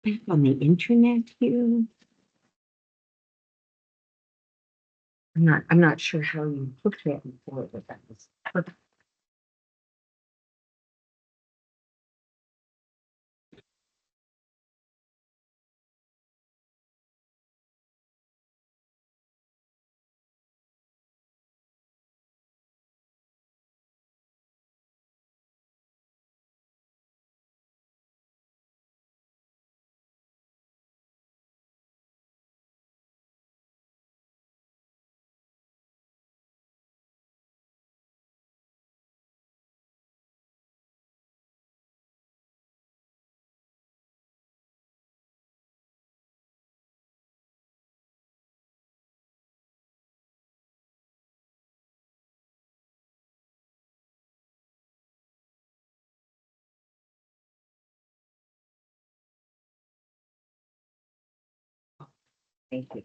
back on the internet here. I'm not sure how you hooked me up before, but that was perfect. Thank you.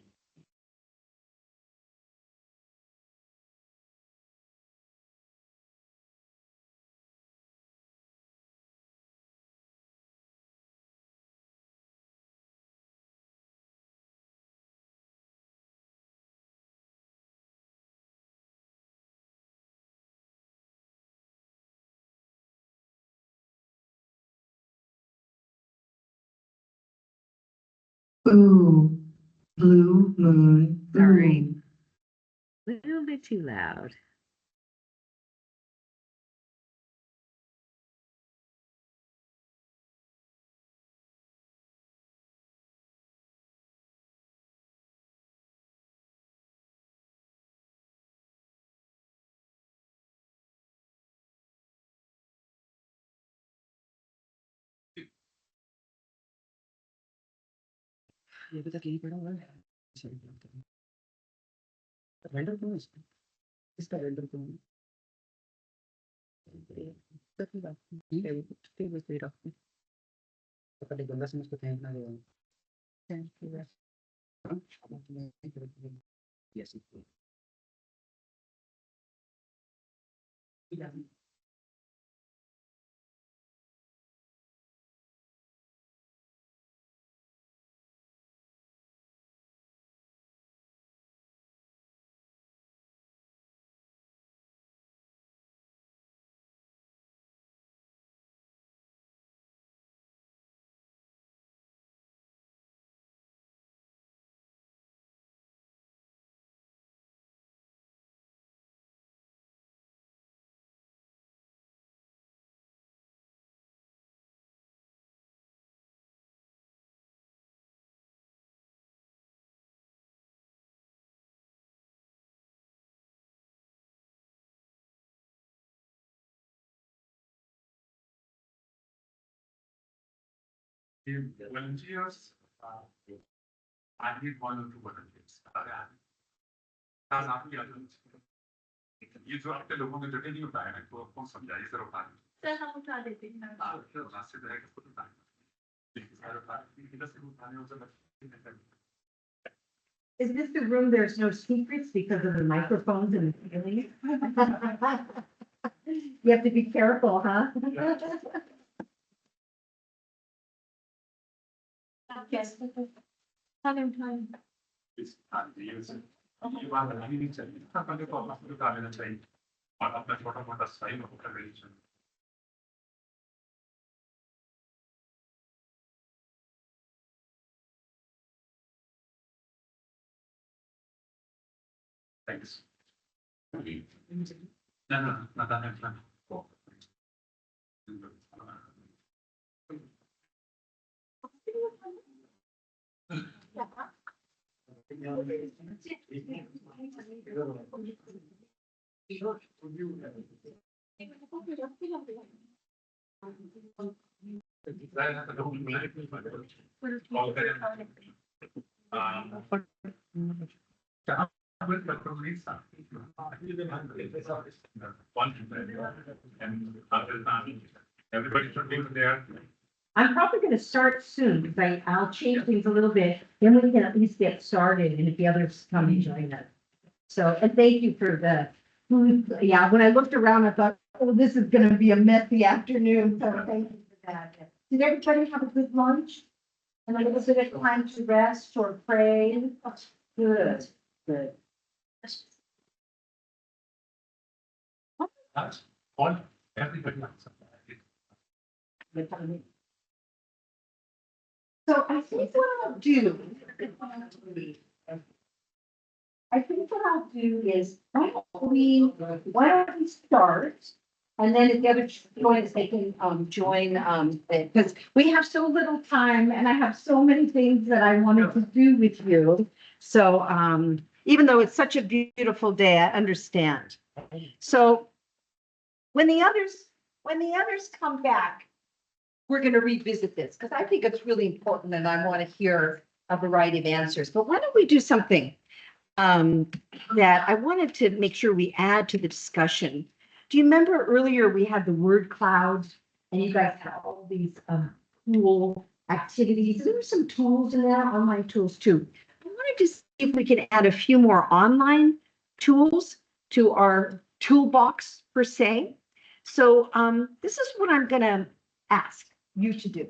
Ooh, blue moon. Sorry. A little bit too loud. Render क्यों है इसका render क्यों है तो कभी गंदा समझ को फेंकना देगा yes volunteers, I need 1 or 2 volunteers. That's not the other. ये जो आपके लोगों ने जगह नहीं बताया तो आपको समझाइए जरा उठाने सर हम उठा देते हैं रास्ते में रहेगा खुद उठाने Is this the room there's no secrets because of the microphones and the ceiling? You have to be careful, huh? Yes. हम उठाएं इस ये बात बनानी नहीं चाहिए अपने को अपना खुद उठा लेना चाहिए और अपना छोटा मोटा स्टाइल होकर लेना चाहिए Thanks. No, not Everybody should be there. I'm probably gonna start soon, because I'll change things a little bit, then we can at least get started, and if the others come and join us. So, and thank you for the food, yeah, when I looked around, I thought, oh, this is gonna be a messy afternoon, so thank you for that. Did everybody have a good lunch? And a little bit of time to rest or pray. Good, good. That's one, everybody else. So I think what I'll do. I think what I'll do is, why don't we start? And then if the other joins, they can, join, because we have so little time and I have so many things that I wanted to do with you. So, even though it's such a beautiful day, I understand. So when the others come back, we're going to revisit this because I think it's really important and I want to hear a variety of answers. But why don't we do something that I wanted to make sure we add to the discussion? Do you remember earlier we had the word cloud and you guys had all these cool activities? There were some tools in there, online tools too. I wanted to see if we could add a few more online tools to our toolbox per se. So this is what I'm going to ask you to do.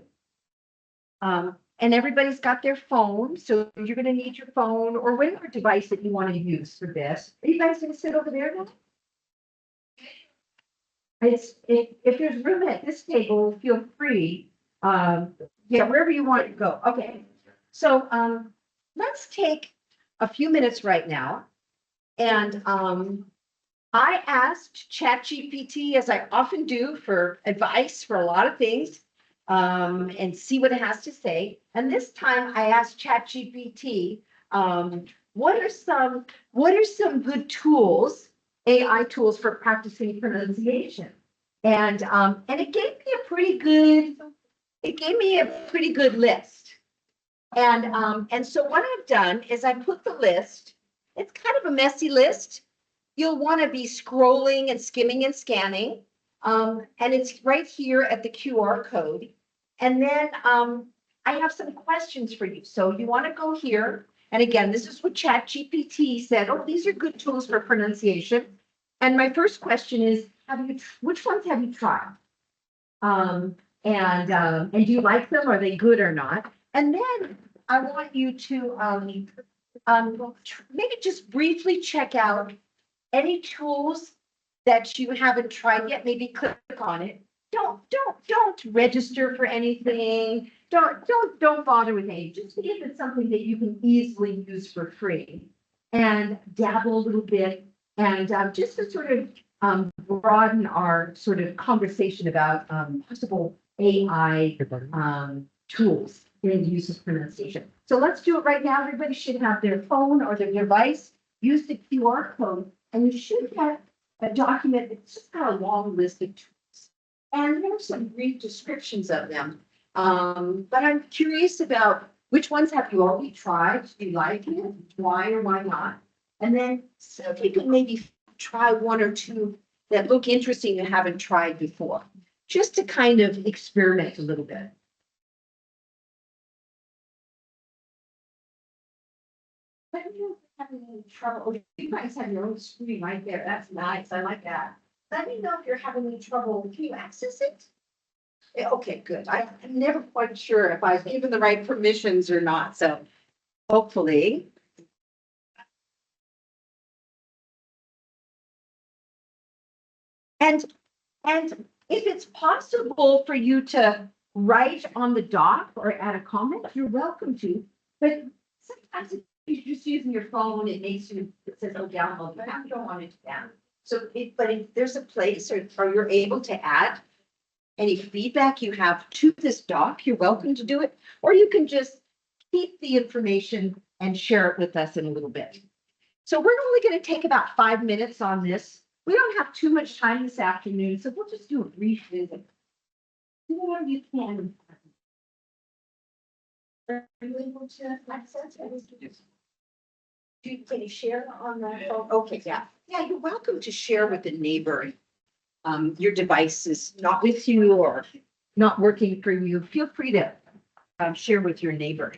And everybody's got their phone, so you're going to need your phone or whatever device that you want to use for this. Are you guys going to sit over there now? If there's room at this table, feel free. Yeah, wherever you want to go. Okay. So let's take a few minutes right now. And I asked ChatGPT, as I often do, for advice for a lot of things, and see what it has to say. And this time I asked ChatGPT, what are some good tools, AI tools for practicing pronunciation? And it gave me a pretty good list. And so what I've done is I put the list. It's kind of a messy list. You'll want to be scrolling and skimming and scanning. And it's right here at the QR code. And then I have some questions for you. So you want to go here. And again, this is what ChatGPT said. Oh, these are good tools for pronunciation. And my first question is, which ones have you tried? And do you like them? Are they good or not? And then I want you to maybe just briefly check out any tools that you haven't tried yet. Maybe click on it. Don't register for anything. Don't bother with any. Just see if it's something that you can easily use for free and dabble a little bit and just to sort of broaden our sort of conversation about possible AI tools in the use of pronunciation. So let's do it right now. Everybody should have their phone or their device. Use the QR code, and you should get a document that's just got a long list of tools. And there's some brief descriptions of them. But I'm curious about which ones have you already tried? Do you like it? Why or why not? And then see if you can maybe try one or two that look interesting you haven't tried before, just to kind of experiment a little bit. But you don't have any trouble. You guys have your own screen right there. That's nice. I like that. Let me know if you're having any trouble. Can you access it? Yeah, okay, good. I'm never quite sure if I've given the right permissions or not. So hopefully. And if it's possible for you to write on the doc or add a comment, you're welcome to. But sometimes if you're just using your phone, it says, oh, download. You don't want it to download. So if there's a place or you're able to add any feedback you have to this doc, you're welcome to do it. Or you can just keep the information and share it with us in a little bit. So we're only going to take about 5 minutes on this. We don't have too much time this afternoon, so we'll just do a brief visit. Or you can. Are you able to access it? Can you share on that phone? Okay, yeah. Yeah, you're welcome to share with a neighbor. Your device is not with you or not working for you. Feel free to share with your neighbor.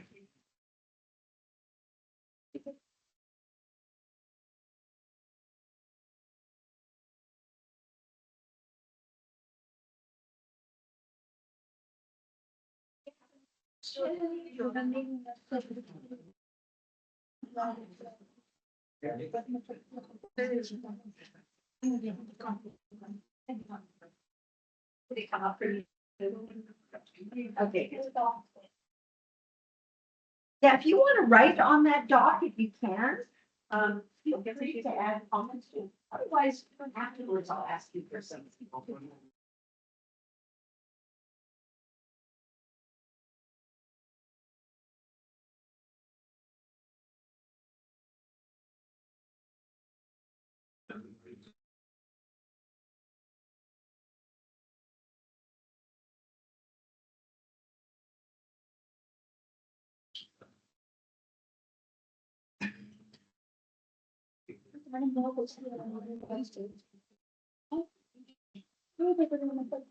They come up pretty. Okay. Yeah, if you want to write on that doc, if you can, feel free to add comments to. Otherwise, afterwards, I'll ask you for some.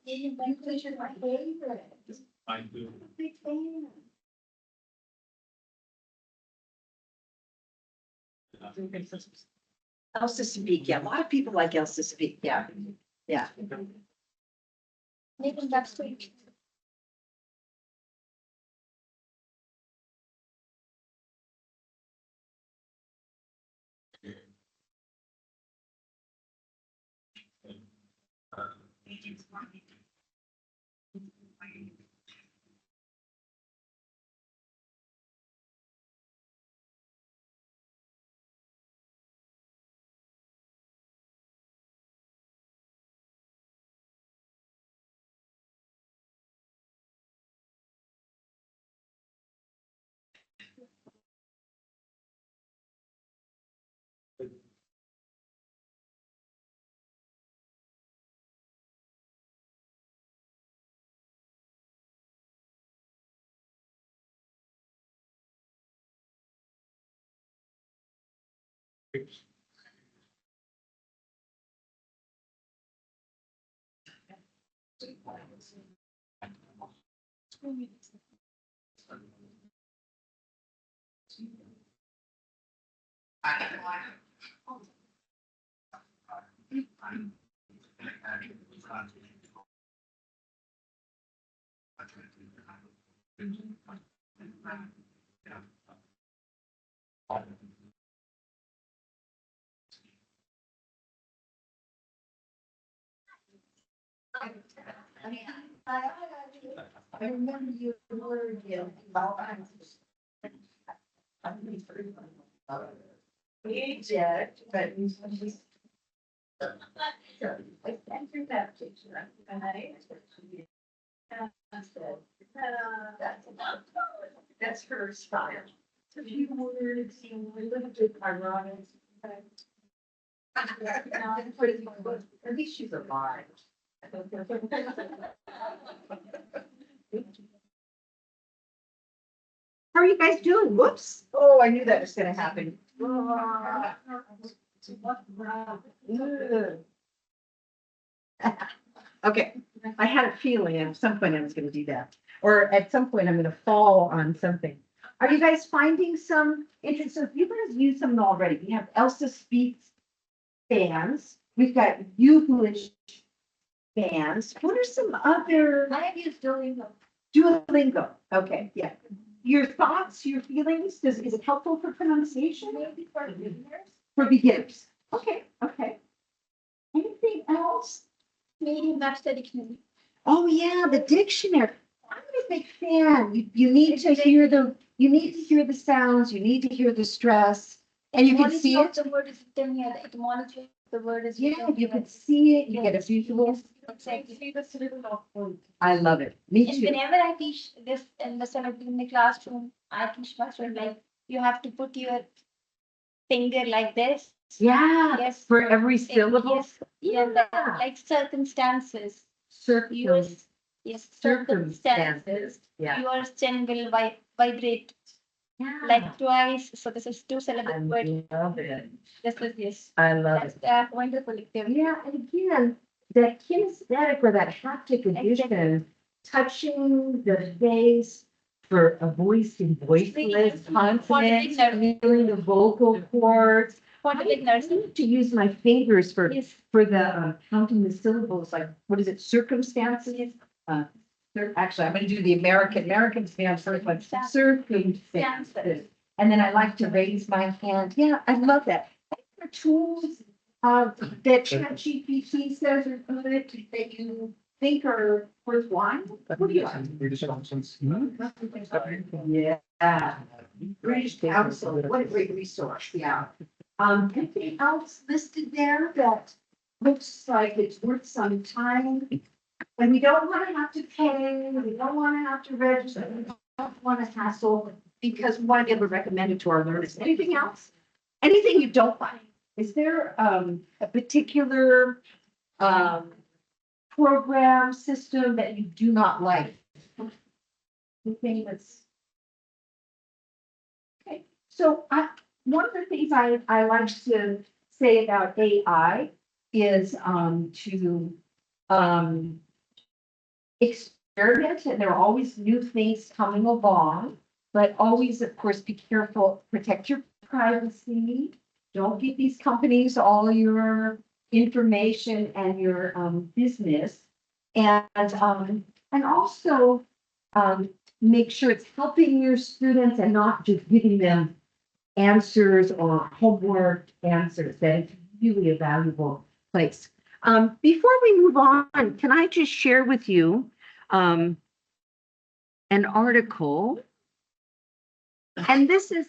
English is my favorite. I do. Big fan. Elsa speak, yeah, a lot of people like Elsa speak, yeah, yeah. Maybe that's sweet. I remember you were, Eject, but. I sent her that picture, and that's her style. It's a few words, a little bit ironic. At least she's alive. How are you guys doing? Whoops. Oh, I knew that was gonna happen. Okay, I had a feeling at some point I was gonna do that, or at some point I'm gonna fall on something. Are you guys finding some interest? So if you guys use them already, we have Elsa Speaks bands, we've got Youglish bands. What are some other? I have used Duolingo. Duolingo, okay, yeah. Your thoughts, your feelings, is it helpful for pronunciation? Maybe for beginners. For beginners, okay, okay. Anything else? Maybe Webster Dictionary. Oh, yeah, the dictionary. I'm a big fan. You need to hear you need to hear the sounds, you need to hear the stress, and you can see it. The word is written here, the etymology of the word is. Yeah, you can see it, you get a visual. Exactly. I love it, me And too. whenever I teach this in the classroom, I teach my students like you have to put your finger like this. Yeah, Yes. for every syllable. Yes. Yeah, like circumstances. Yours, yes, circumstances. Yeah. Your chin will vibrate Yeah. like twice. So this is two I syllable word. love it. This is yes. I love it. That's wonderful. Yeah, and again, that kinesthetic or that haptic addition, touching the face for a voice and voiceless consonants, feeling the vocal cords. For the beginners. I need to use my fingers for Yes. the counting the syllables, like, what is it, circumstances? Actually, I'm gonna do the American stand first, like serve food. And then I like to raise my hand. Yeah, I love that. The tools, that ChatGPT says are good, that you think are worthwhile. What do you like? Yeah. British Council, what a great resource, yeah. Anything else listed there that looks like it's worth some time? And we don't wanna have to pay, we don't wanna have to register, we don't wanna hassle, because we wanna be able to recommend it to our learners. Anything else? Anything you don't like? Is there, a particular, program system that you do not like? Anything that's. Okay, so one of the things I like to say about AI is, to, experiment, and there are always new things coming along, but always, of course, be careful, protect your privacy. Don't give these companies all your information and your, business. And also, make sure it's helping your students and not just giving them answers or homework answers. That it's really a valuable place. Before we move on, can I just share with you an article? And this is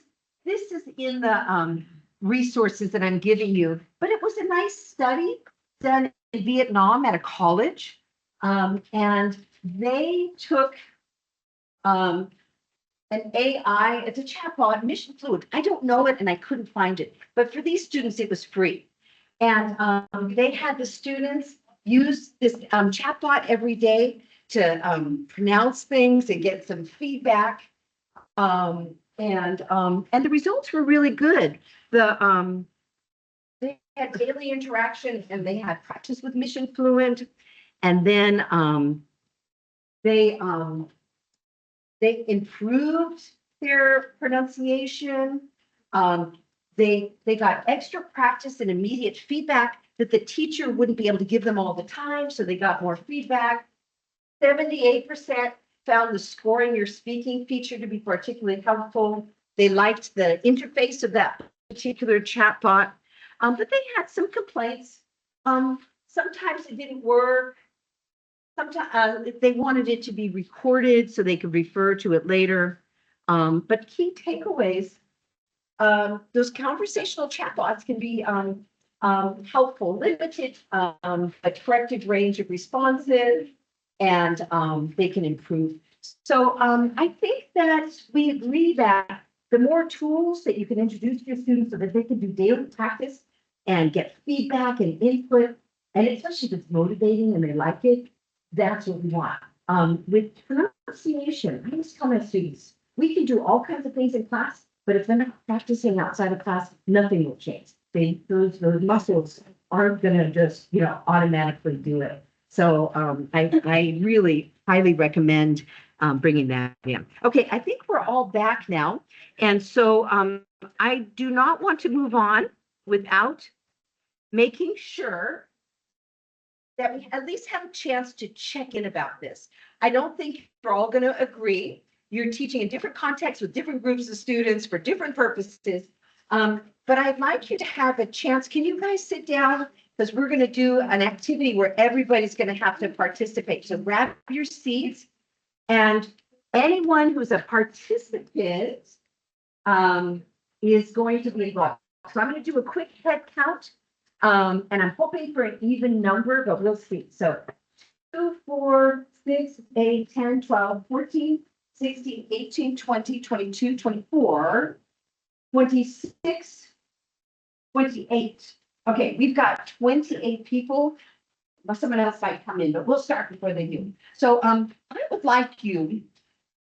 in the resources that I'm giving you, but it was a nice study done in Vietnam at a college. And they took an AI, it's a chatbot, Mission Fluid. I don't know it and I couldn't find it, but for these students, it was free. And they had the students use this chatbot every day to pronounce things and get some feedback. And the results were really good. They had daily interaction and they had practice with Mission Fluent. And then they improved their pronunciation. They got extra practice and immediate feedback that the teacher wouldn't be able to give them all the time, so they got more feedback. 78% found the scoring your speaking feature to be particularly helpful. They liked the interface of that particular chatbot, but they had some complaints. Sometimes it didn't work. Sometimes they wanted it to be recorded so they could refer to it later. But key takeaways, those conversational chatbots can be helpful, limited, a corrected range of responses, and they can improve. So I think that we agree that the more tools that you can introduce to your students so that they can do daily practice and get feedback and input, and especially if it's motivating and they like it, that's what we want. With pronunciation, I always tell my students, we can do all kinds of things in class, but if they're not practicing outside of class, nothing will change. Those muscles aren't gonna just, automatically do it. So I really highly recommend bringing that in. Okay, I think we're all back now. And so I do not want to move on without making sure that we at least have a chance to check in about this. I don't think you're all going to agree. You're teaching in different contexts with different groups of students for different purposes. But I'd like you to have a chance. Can you guys sit down? Because we're going to do an activity where everybody's going to have to participate. So grab your seats, and anyone who's a participant is going to be involved. So I'm going to do a quick head count. And I'm hoping for an even number, but we'll see. So 2, 4, 6, 8, 10, 12, 14, 16, 18, 20, 22, 24, 26, 28. Okay, we've got 28 people. Well, someone else might come in, but we'll start before they do. So I would like you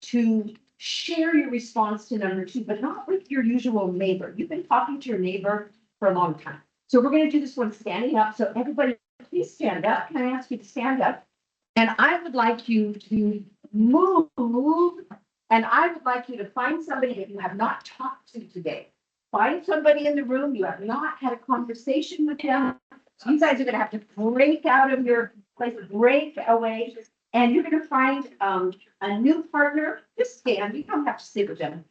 to share your response to number 2, but not with your usual neighbor. You've been talking to your neighbor for a long time. So we're going to do this one standing up. So everybody, please stand up. Can I ask you to stand up? And I would like you to move. And I would like you to find somebody that you have not talked to today. Find somebody in the room you have not had a conversation with them. So you guys are going to have to break out of your place, break away. And you're gonna find, a new partner, just stand, you don't have to sit with them.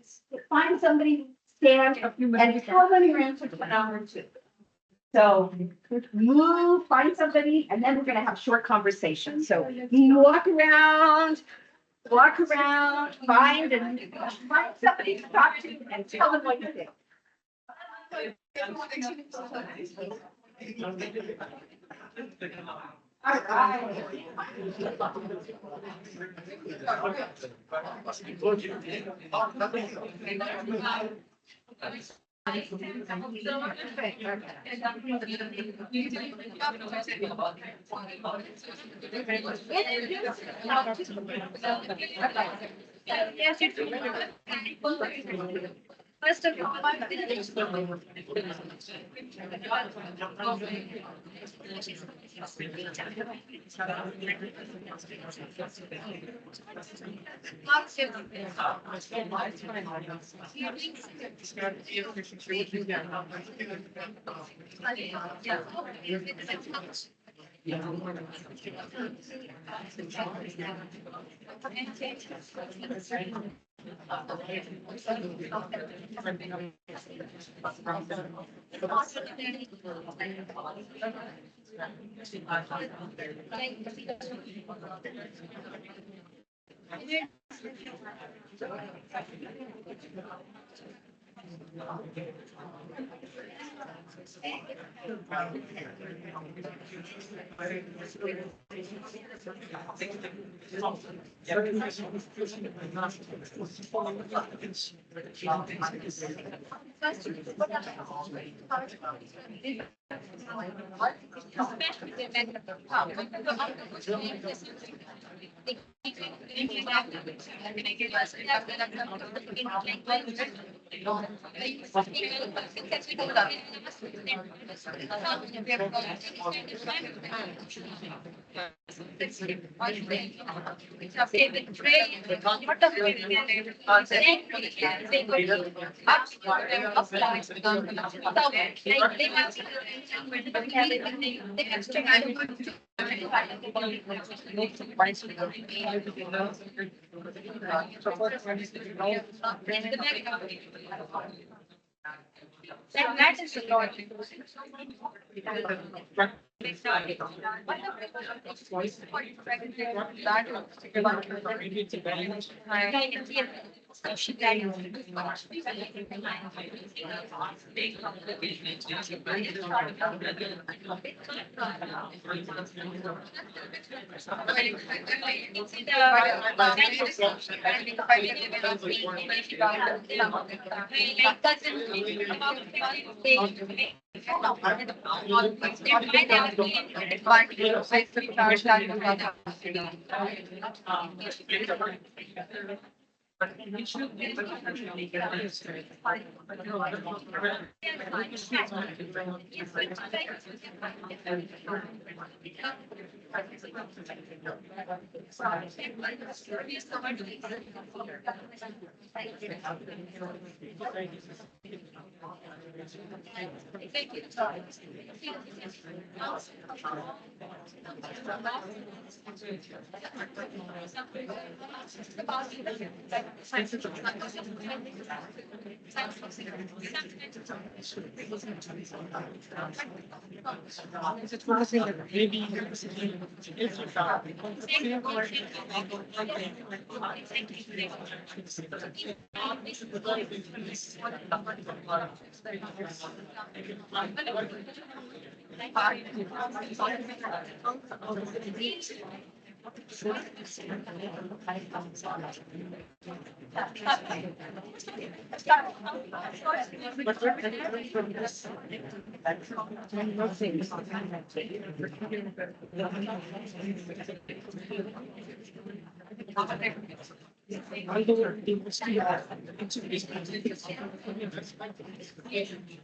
Find somebody, stand, and tell them your answer to number two. So move, find somebody, and then we're gonna have short conversations. So you walk around, find somebody to talk to and tell them what you think. All right. First of all, that matters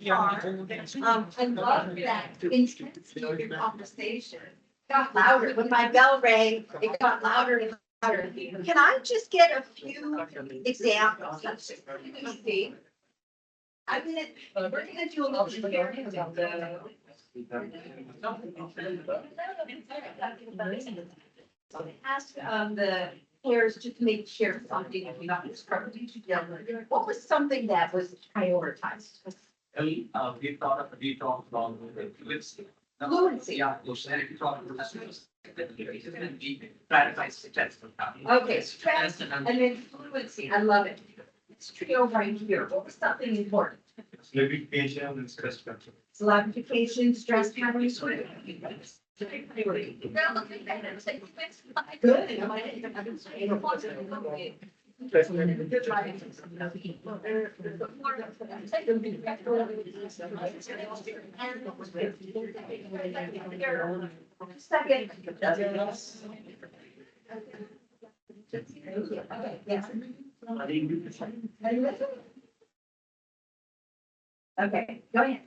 a lot. I love that intensity of your conversation. Got louder when my bell rang, it got louder and louder. Can I just get a few examples? See? We're gonna do a little sharing of the. So I asked, the pairs just to make share something, if you got this property together. What was something that was prioritized? We talked about the fluency. Fluency. Yeah, those, and if you talk to the students, then we prioritize the test. Okay, stress and then fluency, I love it. This trio right here, what was something important? Litigation and stress factor. Syllabification, stress patterns, what? Good. Second. Okay, go ahead.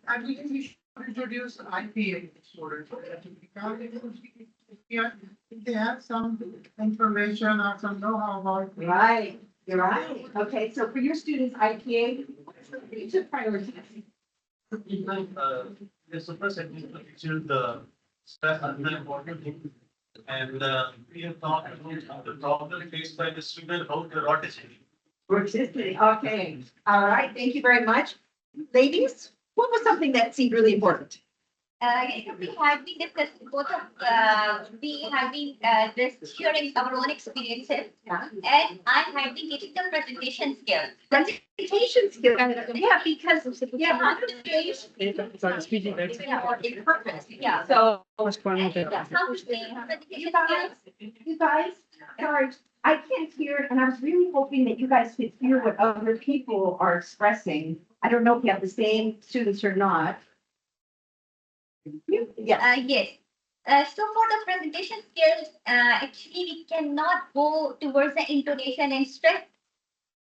I believe we should introduce IPA students. Because if they have some information or some know-how about. Right, you're right. Okay, so for your students, IPA, what's the major priority? They're supposed to teach the stress and the important thing. And we have talked about the problem faced by the student, how the rot is. Persistent, okay. All right, thank you very much. Ladies, what was something that seemed really important? We have been discussing both of, we have been, just sharing our own experiences. Yeah. And I have been getting the presentation skills. Presentation skills. Yeah, because, yeah, presentation. Yeah. Purpose. Yeah. So, First one. And how to say you presentation guys, skills. you guys, sorry, I can't hear, and I was really hoping that you guys could hear what other people are expressing. I don't know if you have the same students or not. Yeah, Yes. So for the presentation skills, actually we cannot go towards the intonation and stress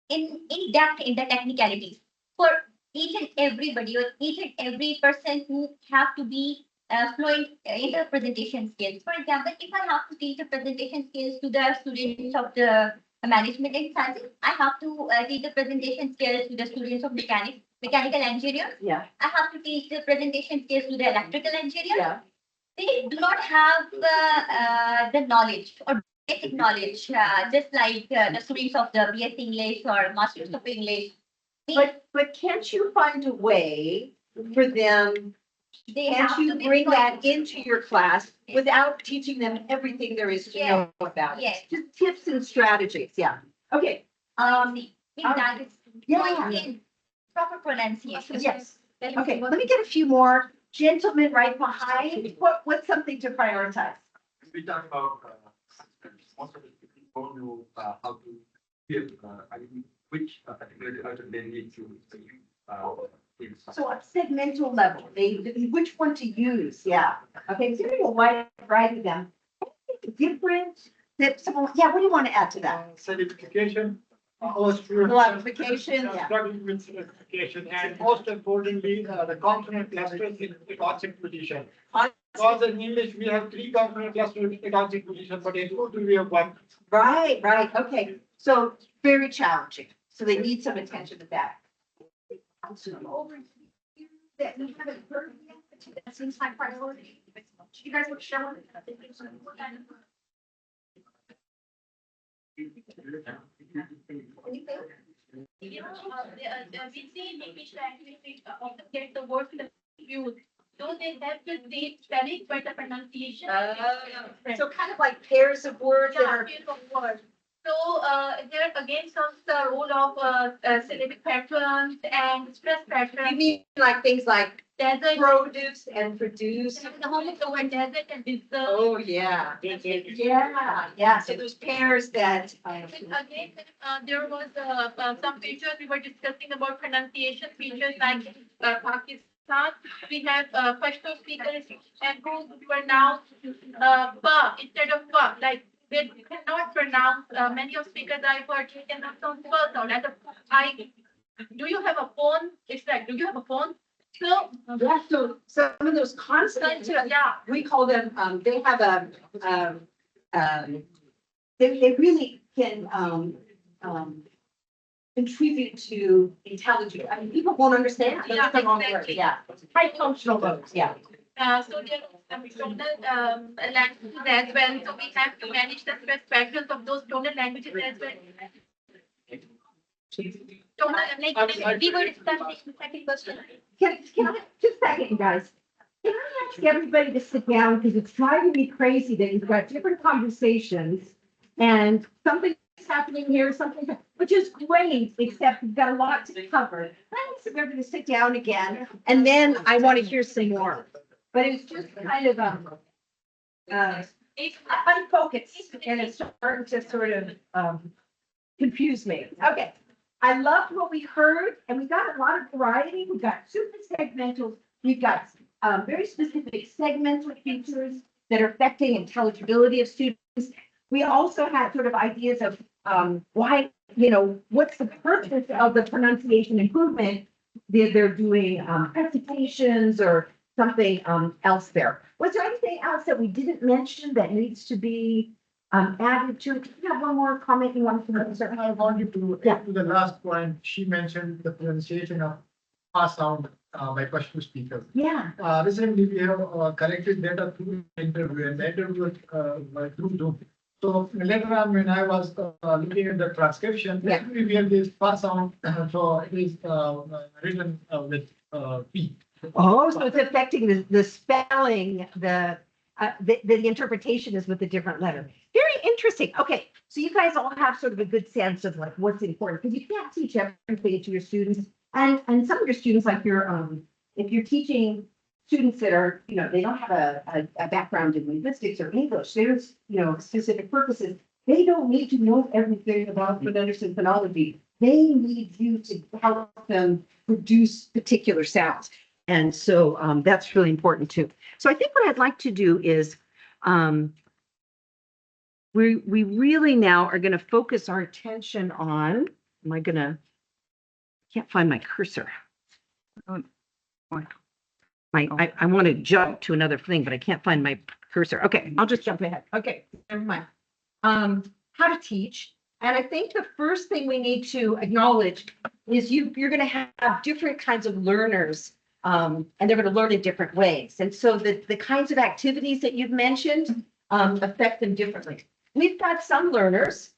in depth in the technicalities. For each and everybody or each and every person who have to be fluent in the presentation skills. For example, if I have to teach the presentation skills to the students of the management and sciences, I have to teach the presentation skills to the students of mechanical engineers. yeah, I have to teach the presentation skills to the electrical engineers. yeah. They do not have the knowledge or basic knowledge, just like the students of the BS English or Masters of English. But can't you find a way for them, They can't have to you be bring that fluent. into your class without teaching them everything there is to Yes. know about it? Yes. Just tips and strategies, yeah. Okay, Fluency in um, that is yeah. fluent in proper pronunciation. Yes. Okay, let me get a few more. Gentlemen right behind, what's something to prioritize? We talk about, most of the people don't know, how to give, which particular item they need to, use. So at segmental level, which one to use, yeah. Okay, so there's a wide variety of them. Different, that someone, yeah, what do you want to add to that? Certification, our students. Clarification, yeah. Struggling with certification and most importantly, the consonant clusters in the concept position. Because in English, we have 3 consonant clusters in the concept position, but in Urdu, we have 1. Right, okay, so very challenging, so they need some attention to that. Over here that we haven't heard yet, but that seems high priority. You guys would share with We see in English language, we often get the word confused. Though they have to say spelling, but the pronunciation. is different. So kind of like pairs of words that Yeah, are, pairs of words. So, there again comes the role of, syllabic patterns and stress you patterns. mean like things like Desert, produce and produce? the home of the word desert and deserve. Oh, yeah. Yeah, so those pairs that, Again, there was, some features we were discussing about pronunciation features like, Pakistan. We have, Pashto speakers and who pronounce, pa instead of pa, like they cannot pronounce, many of speakers I've heard, they cannot sound pa sound like do you have a phone? It's like, do you have a phone? So, yeah, so some of those consonants, yeah, we call them, they have they really can, contribute to intelligence. I mean, people won't understand. Yeah, That's the wrong word, exactly. yeah. High functional modes, yeah. So there are some tonal languages as well. So we have to manage the stress patterns of those tonal languages as well. Tonal, like we were discussing second question. Can I, just a second, guys. Can I ask everybody to sit down, because it's driving me crazy that you've got different conversations and something's happening here, something, which is great, except we've got a lot to cover. I need everybody to sit down again, and then I want to hear some more. But it's just kind of, unfocused, and it's starting to sort of, confuse me. Okay. I loved what we heard, and we got a lot of variety. We got super segmentals. We've got very specific segmental features that are affecting intelligibility of students. We also had sort of ideas of why, what's the purpose of the pronunciation improvement? They're doing presentations or something else there. Was there anything else that we didn't mention that needs to be added to? Do you have one more comment you want to make? I wanted to add to the last point. She mentioned the pronunciation of R sound by question speakers. Yeah. Recently, we have corrected data through interview, and the interview was through Zoom. So later on, when I was looking at the transcription, Yeah. we have this R sound, so it is written with P. Oh, so it's affecting the spelling, the interpretation is with a different letter. Very interesting. Okay, so you guys all have sort of a good sense of like what's important, because you can't teach everything to your students. And some of your students, like if you're teaching students that are, they don't have a background in linguistics or English, there's, specific purposes. They don't need to know everything about phonetic phonology. They need you to help them produce particular sounds. And so that's really important too. So I think what I'd like to do is we really now are going to focus our attention on, can't find my cursor. I want to jump to another thing, but I can't find my cursor. Okay, I'll just jump ahead. Okay, never mind. How to teach. And I think the first thing we need to acknowledge is you're going to have different kinds of learners. And they're going to learn in different ways. And so the kinds of activities that you've mentioned affect them differently. We've got some learners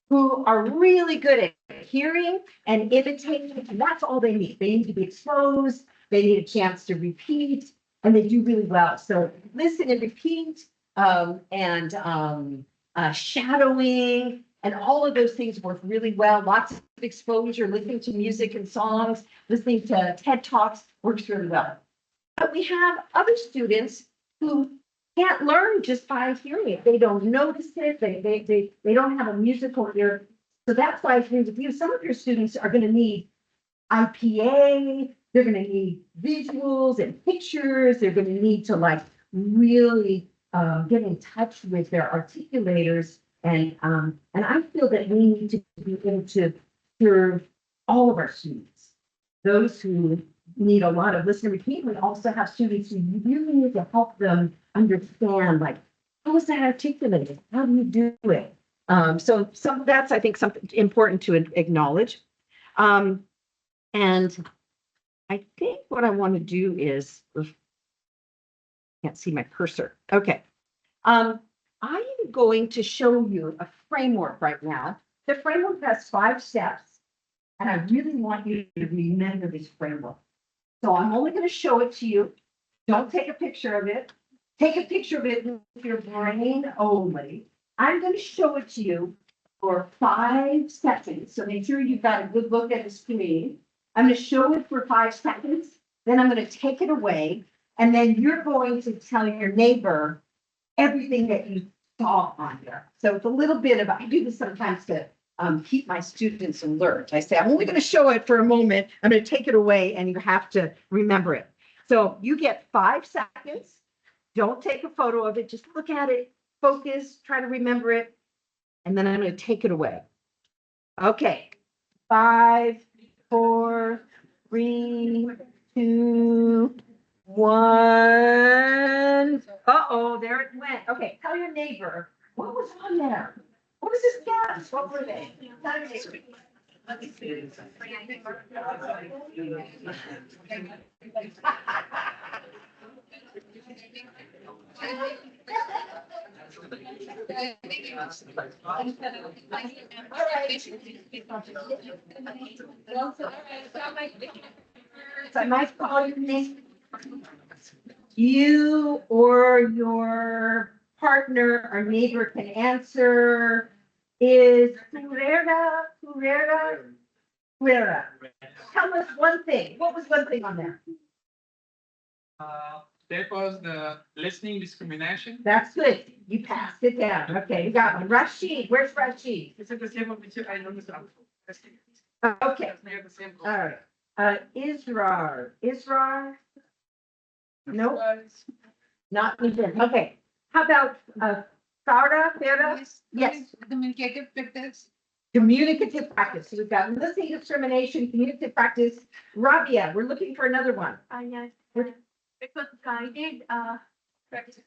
who are really good at hearing and imitating, and that's all they need. They need to be exposed, they need a chance to repeat, and they do really well. So listen and repeat, and shadowing, and all of those things work really well. Lots of exposure, listening to music and songs, listening to TED Talks works really well. But we have other students who can't learn just by hearing it. They don't notice it. They don't have a musical ear. So that's why I agree with you. Some of your students are going to need IPA. They're going to need visuals and pictures. They're going to need to really get in touch with their articulators. And I feel that we need to be able to serve all of our students. Those who need a lot of listen and repeat. We also have students who really need to help them understand, how is that articulated? How do you do it? So that's, I think, something important to acknowledge. And I think what I want to do is, can't see my cursor. Okay. I am going to show you a framework right now. The framework has 5 steps, and I really want you to remember this framework. So I'm only going to show it to you. Don't take a picture of it. Take a picture of it with your brain only. I'm going to show it to you for 5 seconds. So make sure you've got a good look at the screen. I'm going to show it for 5 seconds. Then I'm going to take it away. And then you're going to tell your neighbor everything that you saw on there. So it's a little bit of, I do this sometimes to keep my students alert. I say, I'm only going to show it for a moment. I'm going to take it away and you have to remember it. So you get 5 seconds. Don't take a photo of it. Just look at it, focus, try to remember it. And then I'm going to take it away. Okay. 5, 4, 3, 2, 1. Uh-oh, there it went. Okay, tell your neighbor, what was on there? What was this gas? What were they? Tell your neighbor. Let me see. So I might call your name. You or your partner or neighbor can answer. Is Herrera? Tell us one thing. What was one thing on there? That was the listening discrimination. That's good. You passed it down. Okay, you got one. Rashid, where's Rashid? Is it the same one which I know? Okay, The same. all right. Israr? Nope, not even. Okay. How about, Farah? Yes. Communicative practice. Communicative practice. So we've got listening discrimination, communicative practice. Rabia, we're looking for another one. Yes, it was guided, practice.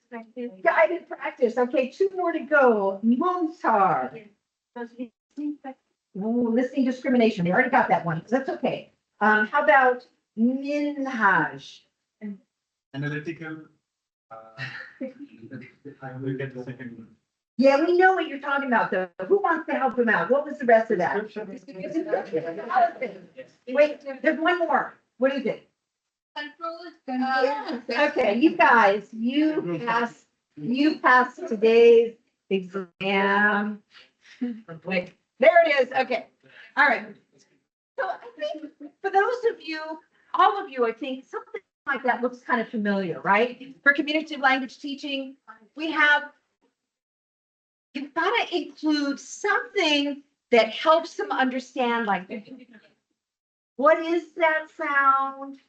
Guided practice. Okay, two more to go. Munsar. Ooh, listening discrimination. We already got that one. That's okay. How about Minhaj? Analytical. I will get the second one. Yeah, we know what you're talking about, though. Who wants to help him out? What was the rest of that? Wait, there's one more. What is it? Yes. Okay, you guys, you passed today's exam. Wait, there it is. Okay. All right. So I think for those of you, all of you, I think something like that looks kind of familiar, right? For communicative language teaching, you've got to include something that helps them understand, like, what is that sound?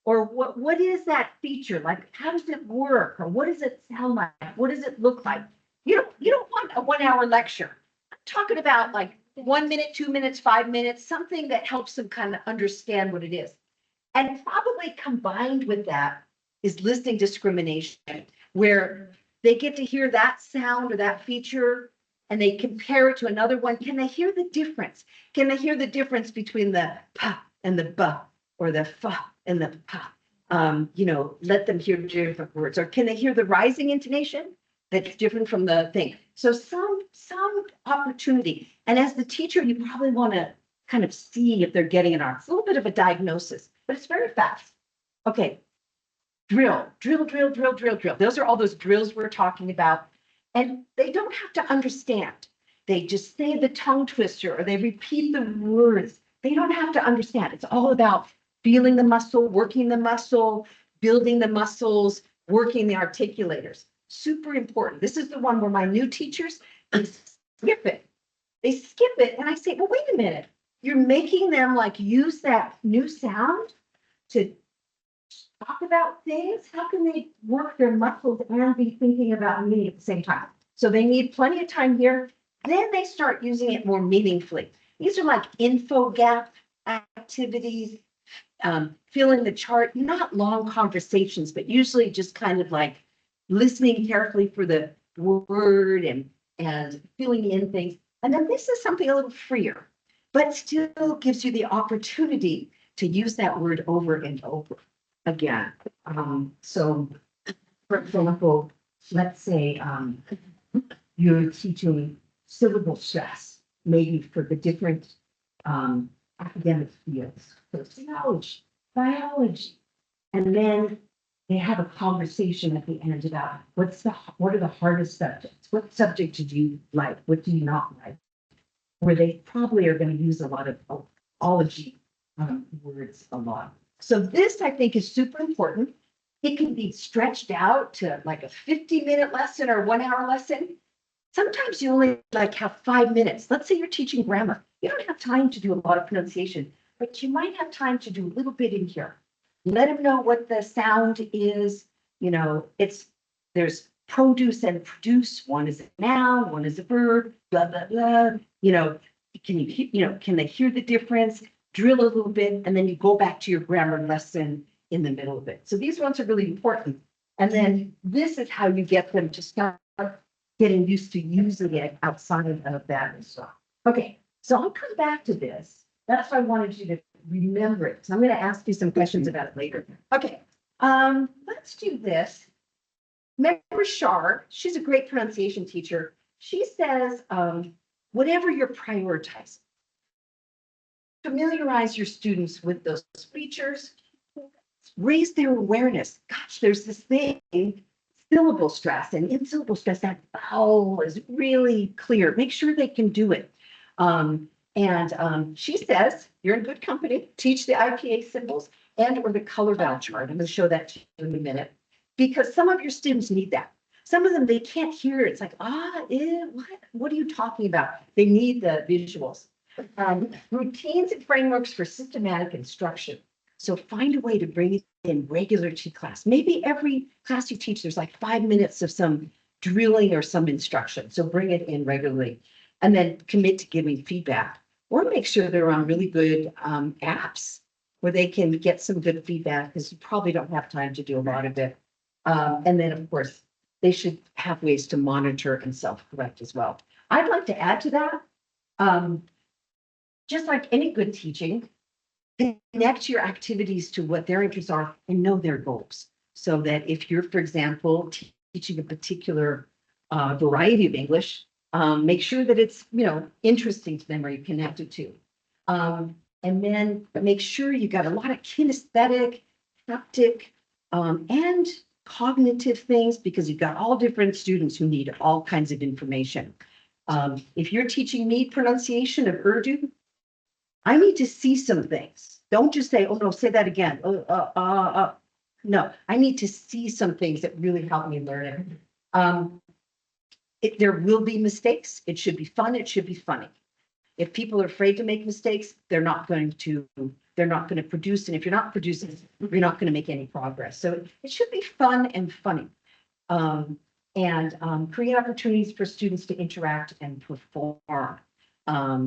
Or what is that feature? Like, how does it work? Or what does it sound like? What does it look like? You don't want a 1 hour lecture. I'm talking about like 1 minute, 2 minutes, 5 minutes, something that helps them kind of understand what it is. And probably combined with that is listening discrimination, where they get to hear that sound or that feature and they compare it to another one. Can they hear the difference? Can they hear the difference between the pa and the ba, or the fa and the pa? Let them hear different words. Or can they hear the rising intonation that's different from the thing? So some opportunity. And as the teacher, you probably want to kind of see if they're getting it or not. It's a little bit of a diagnosis, but it's very fast. Okay. Drill. Those are all those drills we're talking about. And they don't have to understand. They just say the tongue twister or they repeat the words. They don't have to understand. It's all about feeling the muscle, working the muscle, building the muscles, working the articulators. Super important. This is the one where my new teachers, they skip it. And I say, well, wait a minute. You're making them like use that new sound to talk about things. How can they work their muscles and be thinking about meaning at the same time? So they need plenty of time here. Then they start using it more meaningfully. These are like info gap activities, filling the chart, not long conversations, but usually just kind of like listening carefully for the word and filling in things. And then this is something a little freer, but still gives you the opportunity to use that word over and over again. So for example, let's say you're teaching syllable stress, maybe for the different academic fields, sociology, biology, and then they have a conversation at the end about what are the hardest subjects? What subject did you like? What do you not like? Where they probably are going to use a lot of ology words a lot. So this, I think, is super important. It can be stretched out to like a 50-minute lesson or 1 hour lesson. Sometimes you only like have 5 minutes. Let's say you're teaching grammar. You don't have time to do a lot of pronunciation, but you might have time to do a little bit in here. Let them know what the sound is. There's produce and produce. One is a noun, one is a verb, blah, blah, blah. Can they hear the difference? Drill a little bit, and then you go back to your grammar lesson in the middle of it. So these ones are really important. And then this is how you get them to start getting used to using it outside of that and stuff. Okay, so I'll come back to this. That's why I wanted you to remember it. So I'm going to ask you some questions about it later. Okay, let's do this. remember Shar, she's a great pronunciation teacher. She says, whatever you're prioritizing, familiarize your students with those features, raise their awareness. Gosh, there's this thing, syllable stress, and in syllable stress, that vowel is really clear. Make sure they can do it. She says, you're in good company, teach the IPA symbols and or the color vowel chart. I'm going to show that to you in a minute, because some of your students need that. Some of them, they can't hear it. It's like, what are you talking about? They need the visuals. Routines and frameworks for systematic instruction. So find a way to bring it in regular to class. Maybe every class you teach, there's like 5 minutes of some drilling or some instruction. So bring it in regularly, and then commit to giving feedback, or make sure they're on really good apps where they can get some good feedback, because you probably don't have time to do a lot of it. And then, of course, they should have ways to monitor and self-correct as well. I'd like to add to that, just like any good teaching, connect your activities to what their interests are and know their goals. So that if you're, for example, teaching a particular variety of English, make sure that it's, interesting to them or you connect it to. And then make sure you got a lot of kinesthetic, haptic, and cognitive things, because you've got all different students who need all kinds of information. If you're teaching me pronunciation of Urdu, I need to see some things. Don't just say, oh no, say that again. No, I need to see some things that really help me learn it. There will be mistakes. It should be fun. It should be funny. If people are afraid to make mistakes, they're not going to produce. And if you're not producing, you're not going to make any progress. So it should be fun and funny. Create opportunities for students to interact and perform.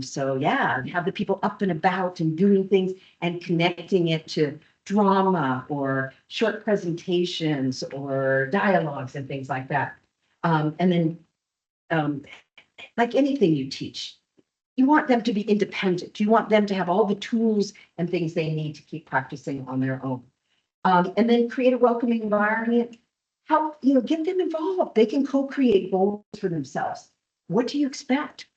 So yeah, have the people up and about and doing things and connecting it to drama or short presentations or dialogues and things like that. Like anything you teach, you want them to be independent. You want them to have all the tools and things they need to keep practicing on their own. And then create a welcoming environment. Help, get them involved. They can co-create goals for themselves. What do you expect?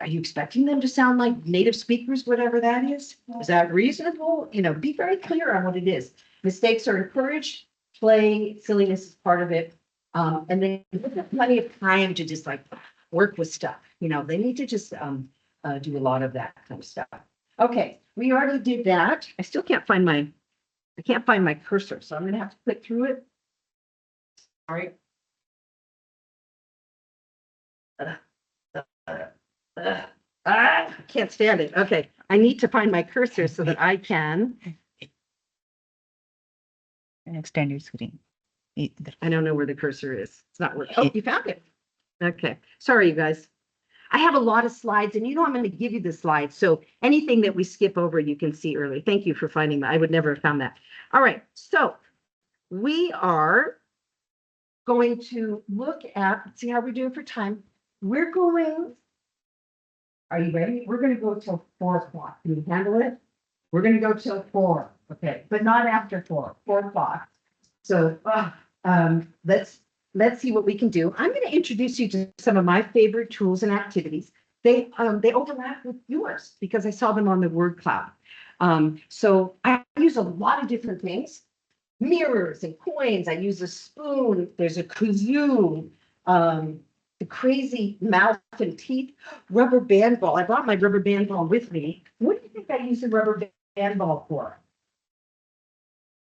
Are you expecting them to sound like native speakers, whatever that is? Is that reasonable? Be very clear on what it is. Mistakes are encouraged. Play, silliness is part of it. And then plenty of time to just like work with stuff. They need to just do a lot of that kind of stuff. Okay, we already did that. I still can't find my cursor, so I'm going to have to click through it. All right. Can't stand it. Okay, I need to find my cursor so that I can. And extend your screen. I don't know where the cursor is. It's not working. Oh, you found it. Okay, sorry, you guys. I have a lot of slides, and I'm going to give you the slides. So anything that we skip over, you can see early. Thank you for finding that. I would never have found that. All right, so we are going to look at, let's see how we're doing for time. Are you ready? We're going to go till 4 o'clock. Can you handle it? We're going to go till 4. Okay, but not after 4 o'clock. So let's see what we can do. I'm going to introduce you to some of my favorite tools and activities. They overlap with yours because I saw them on the word cloud. So I use a lot of different things. Mirrors and coins. I use a spoon. There's a kazoo. The crazy mouth and teeth. Rubber band ball. I brought my rubber band ball with me. What do you think I use a rubber band ball for?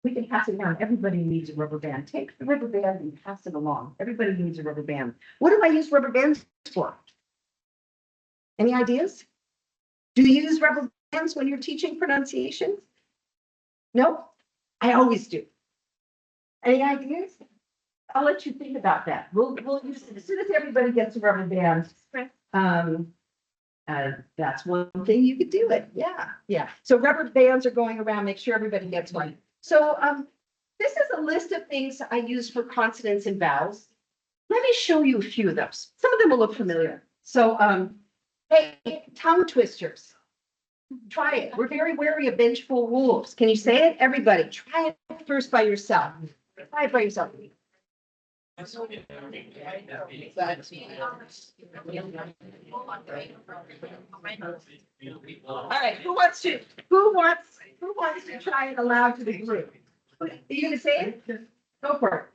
We can pass it around. Everybody needs a rubber band. Take the rubber band and pass it along. Everybody needs a rubber band. What do I use rubber bands for? Any ideas? Do you use rubber bands when you're teaching pronunciation? No? I always do. Any ideas? I'll let you think about that. We'll use it as soon as everybody gets a rubber band. That's one thing you could do it. Yeah. So rubber bands are going around. Make sure everybody gets one. So this is a list of things I use for consonants and vowels. Let me show you a few of those. Some of them will look familiar. So, hey, tongue twisters. Try it. We're very wary of vengeful wolves. Can you say it? Everybody, try it first by yourself. Try it by yourself. All right, who wants to try it aloud to the group? Are you gonna say it? Go for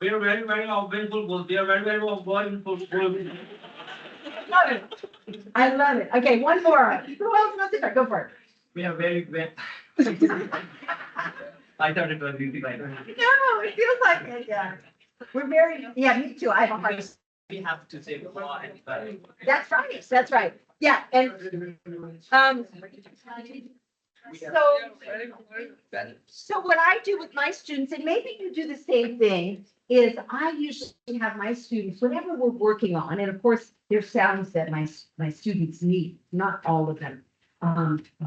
We are very, very available. They are very, very available. it. Love it. I love it. Okay, one more. Who else wants to try? Go for it. We are very, very. I thought it was easy. No, it feels like it, yeah. We're very, yeah, me too. I have a hard. We have to say why. That's right, that's right. Yeah, and, so what I do with my students, and maybe you do the same thing, is I usually have my students, whatever we're working on, and of course, there's sounds that my students need, not all of them.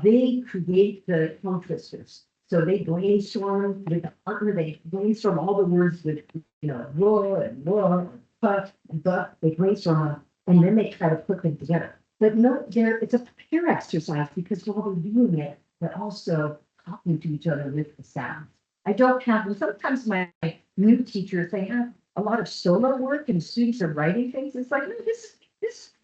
They create the tongue twisters. So they brainstorm with the partner, they brainstorm all the words with, roar and roar, puff and buff, they brainstorm them, and then they try to put them together. But no, it's a pair exercise because while they're doing it, they're also talking to each other with the sounds. I don't have, and sometimes my new teachers, they have a lot of solo work and students are writing things. It's like, no, this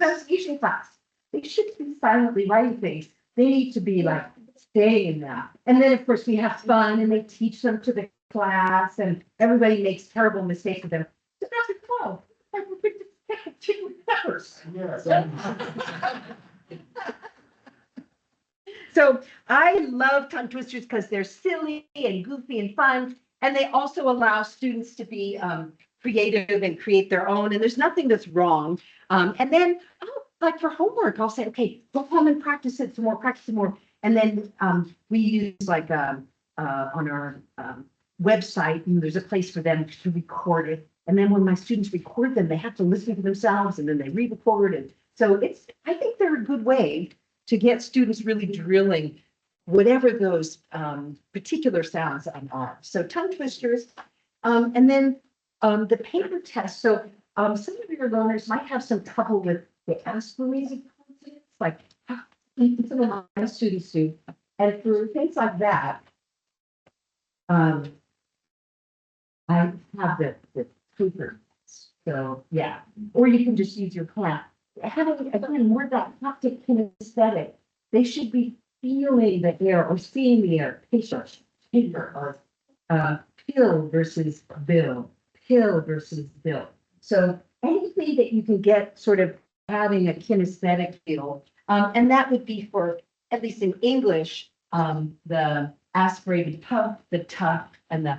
investigation class. They should be silently writing things. They need to be like staying in that. And then of course we have fun and they teach them to the class and everybody makes terrible mistakes with them. So that's a flow. Like we're picking chicken peppers. So I love tongue twisters because they're silly and goofy and fun. And they also allow students to be creative and create their own. And there's nothing that's wrong. And then, like for homework, I'll say, okay, go home and practice it some more, practice some more. And then we use like on our website, and there's a place for them to record it. And then when my students record them, they have to listen to themselves and then they re-record. And so I think they're a good way to get students really drilling whatever those particular sounds are. So tongue twisters, and then the paper test. So some of your learners might have some trouble with the aspirated consonants, like some of my students do. And for things like that, I have the paper. So yeah, or you can just use your pen. Having again more that haptic kinesthetic, they should be feeling the air or seeing the air. Paper or pill versus bill, pill versus bill. So anything that you can get sort of having a kinesthetic feel, and that would be for at least in English, the aspirated puff, the tuff, and the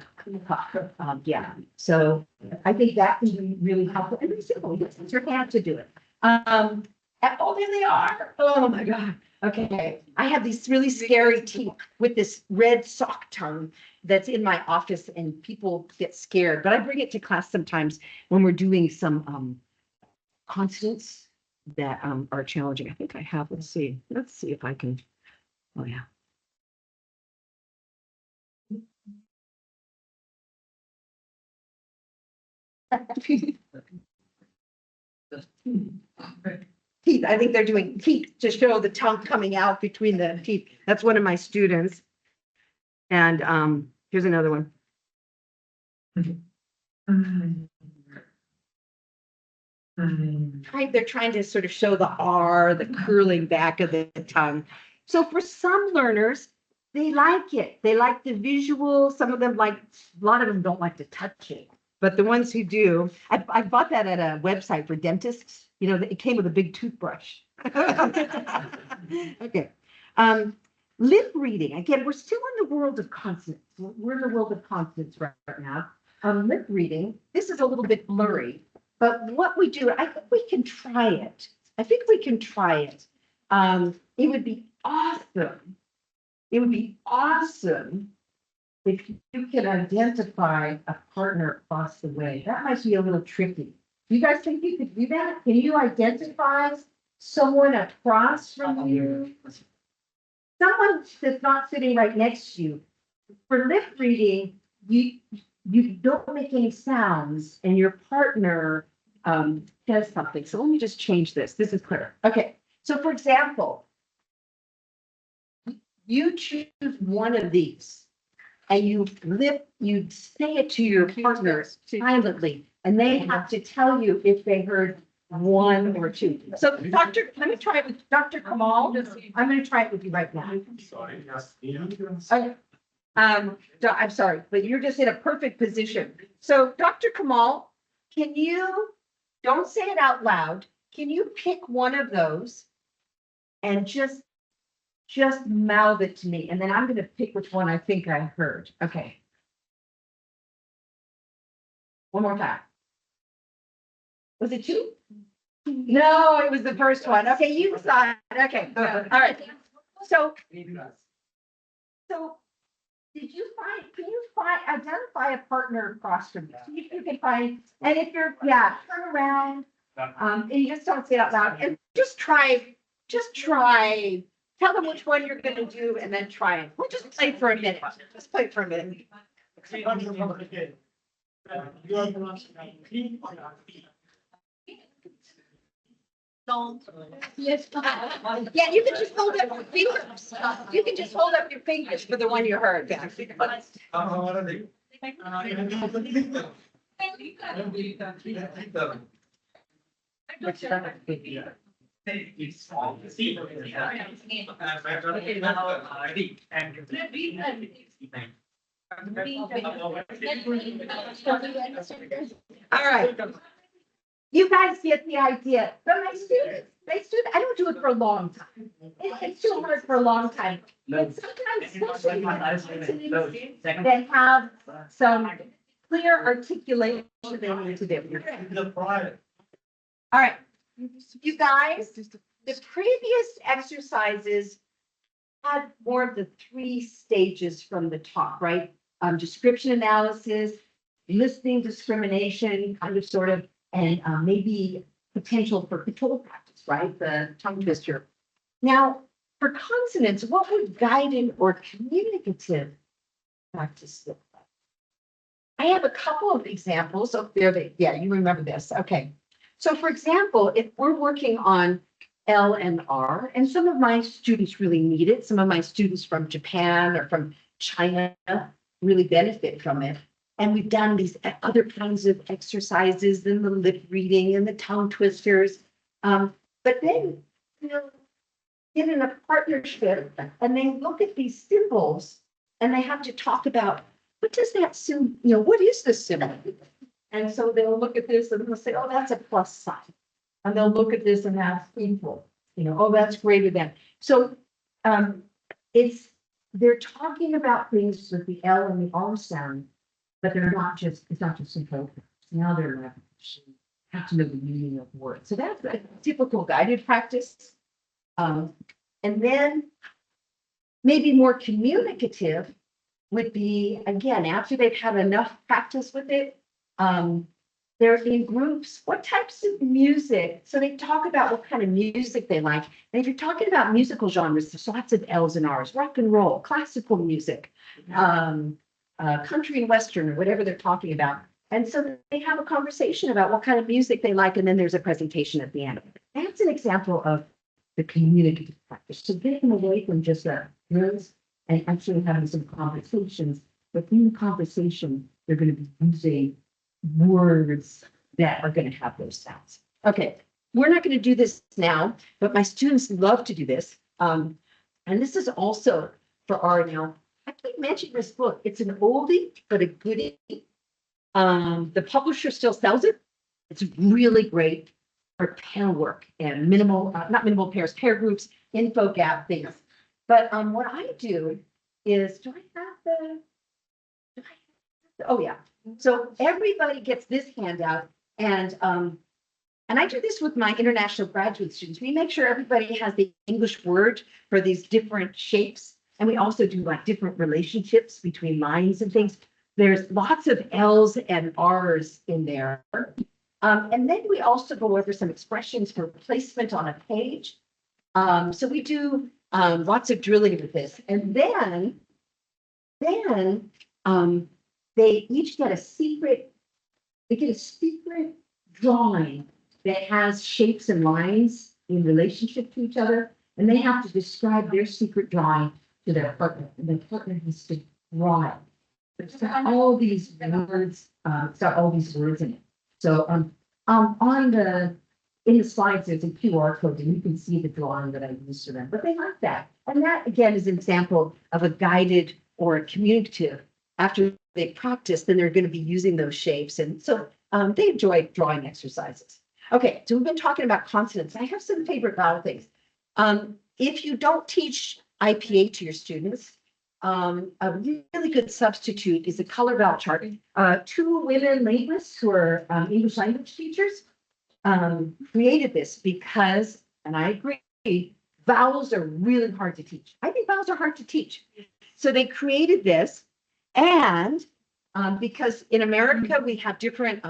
yeah. So I think that can be really helpful and very simple. You just use your hand to do it. Oh, there they are. Oh my God. Okay. I have these really scary teeth with this red sock tongue that's in my office and people get scared, but I bring it to class sometimes when we're doing some consonants that are challenging. I think I have, let's see if I can, oh yeah. Teeth, I think they're doing teeth to show the tongue coming out between the teeth. That's one of my students. And here's another one. They're trying to sort of show the R, the curling back of the tongue. So for some learners, they like it. They like the visual. Some of them like, a lot of them don't like to touch it. But the ones who do, I bought that at a website for dentists. You know, it came with a big toothbrush. Okay. Lip reading. Again, we're still in the world of consonants. We're in the world of consonants right now. Lip reading, this is a little bit blurry, but what we do, I think we can try it. It would be awesome. It would be awesome if you can identify a partner across the way. That might be a little tricky. Do you guys think you could do that? Can you identify someone across from you? Someone that's not sitting right next to you. For lip reading, you don't make any sounds and your partner says something. So let me just change this. This is clear. Okay. So for example, you choose one of these and you say it to your partner silently. And they have to tell you if they heard one or two. So Dr., let me try it with Dr. Kamal. I'm gonna try it with you right now. Sorry, yes. Okay. I'm sorry, but you're just in a perfect position. So Dr. Kamal, can you, don't say it out loud. Can you pick one of those and just mouth it to me? And then I'm gonna pick which one I think I heard. Okay. One more time. Was it two? No, it was the first one. Okay, you decide. Okay, all right. So did you can you identify a partner across from you? See if you can find, and if you're, yeah, turn around. And you just don't say it out loud and just try, tell them which one you're gonna do and then try it. We'll just play for a minute. Just play for a minute. Yes. Yeah, you can just hold up your fingers. You can just hold up your fingers for the one you heard. All right. You guys get the idea. But my students, I don't do it for a long time. It's too hard for a long time. But sometimes, especially students that have some clear articulation they need to do. All right, you guys, the previous exercises had more of the 3 stages from the top, right? Description analysis, listening discrimination, kind of sort of, and maybe potential for control practice, right? The tongue twister. Now, for consonants, what would guided or communicative practice look like? I have a couple of examples. Oh, yeah, you remember this. Okay. So for example, if we're working on L and R, and some of my students really need it, some of my students from Japan or from China really benefit from it. And we've done these other kinds of exercises and the lip reading and the tongue twisters. But then, get in a partnership and they look at these symbols and they have to talk about, what does that symbol, what is this symbol? And so they'll look at this and they'll say, oh, that's a plus sign. And they'll look at this and that's equal, oh, that's greater than. So they're talking about things with the L and the R sound, but it's not just simple. Now they're have to know the meaning of words. So that's a typical guided practice. And then maybe more communicative would be, again, after they've had enough practice with it, they're in groups. What types of music? So they talk about what kind of music they like. And if you're talking about musical genres, there's lots of L's and R's, rock and roll, classical music, country and Western, or whatever they're talking about. And so they have a conversation about what kind of music they like, and then there's a presentation at the end. That's an example of the communicative practice. So getting away from just the words and actually having some conversations. But in the conversation, they're going to be using words that are going to have those sounds. Okay, we're not going to do this now, but my students love to do this. And this is also for our now. I think mentioned this book. It's an oldie, but a goodie. The publisher still sells it. It's really great for pair work and not minimal pairs, pair groups, info gap things. But what I do is, oh yeah. So everybody gets this handout, and I do this with my international graduate students. We make sure everybody has the English word for these different shapes. And we also do like different relationships between lines and things. There's lots of L's and R's in there. And then we also go over some expressions for placement on a page. So we do lots of drilling with this. And then they each get a secret drawing that has shapes and lines in relationship to each other. And they have to describe their secret drawing to their partner. And the partner has to draw it. It's got all these words, in it. So, on in the slides, there's a QR code and you can see the drawing that I used for them, but they like that. And that again is an example of a guided or a communicative. After they practice, then they're going to be using those shapes. And so, they enjoy drawing exercises. Okay, so we've been talking about consonants. I have some favorite vowel things. If you don't teach IPA to your students, a really good substitute is a color vowel chart. Two women linguists who are English language teachers created this because, and I agree, vowels are really hard to teach. I think vowels are hard to teach. So they created this, and because in America we have different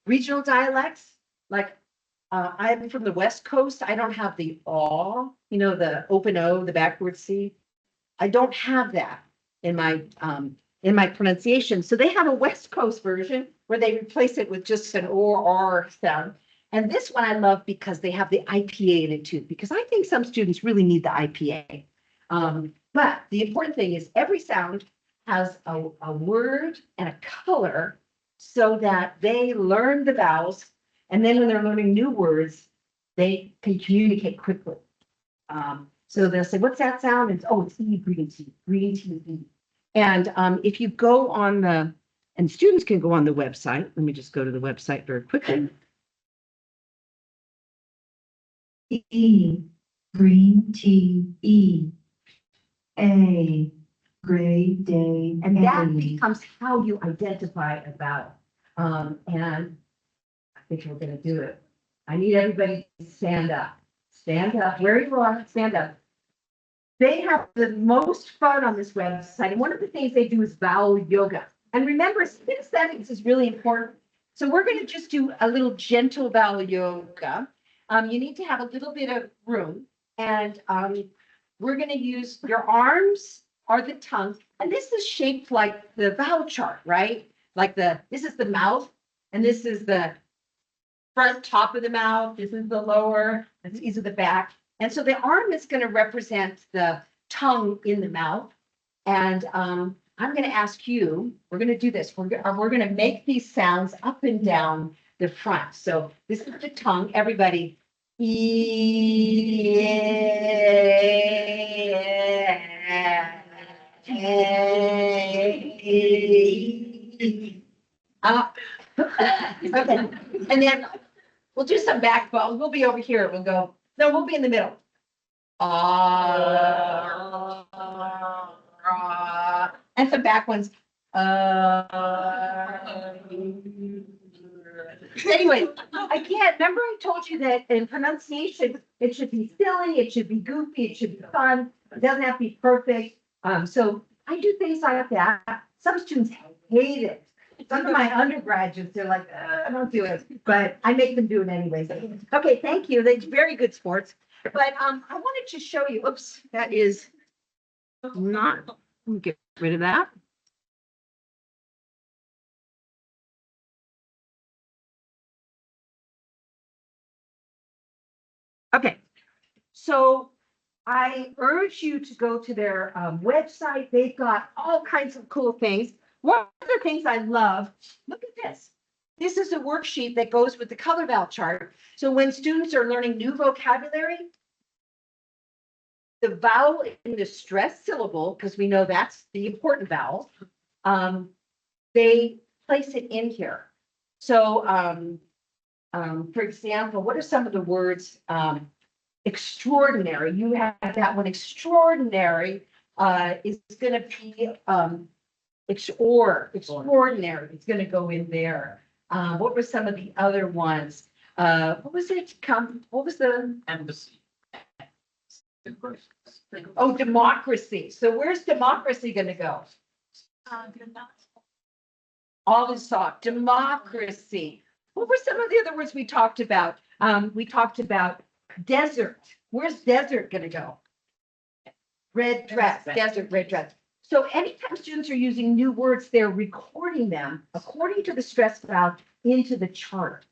regional dialects, like I'm from the West Coast. I don't have the aw, the open O, the backward C. I don't have that in my pronunciation. So they have a West Coast version where they replace it with just an or R sound. And this one I love because they have the IPA in it too, because I think some students really need the IPA. But the important thing is every sound has a word and a color so that they learn the vowels. And then when they're learning new words, they can communicate quickly. So they'll say, what's that sound? And it's E, green tea is E. And if you go on and students can go on the website. Let me just go to the website very quickly. E, green tea, E. A, gray day. And that A. becomes how you identify a vowel. And I think we're gonna do it. I need everybody to stand up. Stand up, where you are, stand up. They have the most fun on this website. And one of the things they do is vowel yoga. And remember, kinesthetics is really important. So we're going to just do a little gentle vowel yoga. You need to have a little bit of room. And we're going to use your arms are the tongue. And this is shaped like the vowel chart, right? Like this is the mouth. And this is the front top of the mouth. This is the lower. These are the back. And so the arm is going to represent the tongue in the mouth. And I'm going to ask you, we're going to do this. We're going to make these sounds up and down the front. So this is the tongue. Everybody. Okay. And then we'll do some back bones. We'll be over here. We'll go. No, we'll be in the middle. And some back ones. Anyway, again, remember I told you that in pronunciation, it should be silly, it should be goofy, it should be fun. It doesn't have to be perfect. So I do things like that. Some students hate it. Some of my undergraduates, they're like, I don't do it, but I make them do it anyways. Okay, thank you. They're very good sports. But I wanted to show you, oops, that is not, let me get rid of that. Okay, so I urge you to go to their website. They've got all kinds of cool things. One of the things I love, look at this. This is a worksheet that goes with the color vowel chart. So when students are learning new vocabulary, the vowel in the stressed syllable, because we know that's the important vowel, they place it in here. So, for example, what are some of the words? Extraordinary. You have that one. Extraordinary is going to be extraordinary. It's going to go in there. What were some of the other ones? What was it? What was the Embassy. Oh, democracy. So where's democracy going to go? All is soft. Democracy. What were some of the other words we talked about? We talked about desert. Where's desert going to go? Red dress. Desert, red dress. So anytime students are using new words, they're recording them according to the stress vowel into the chart,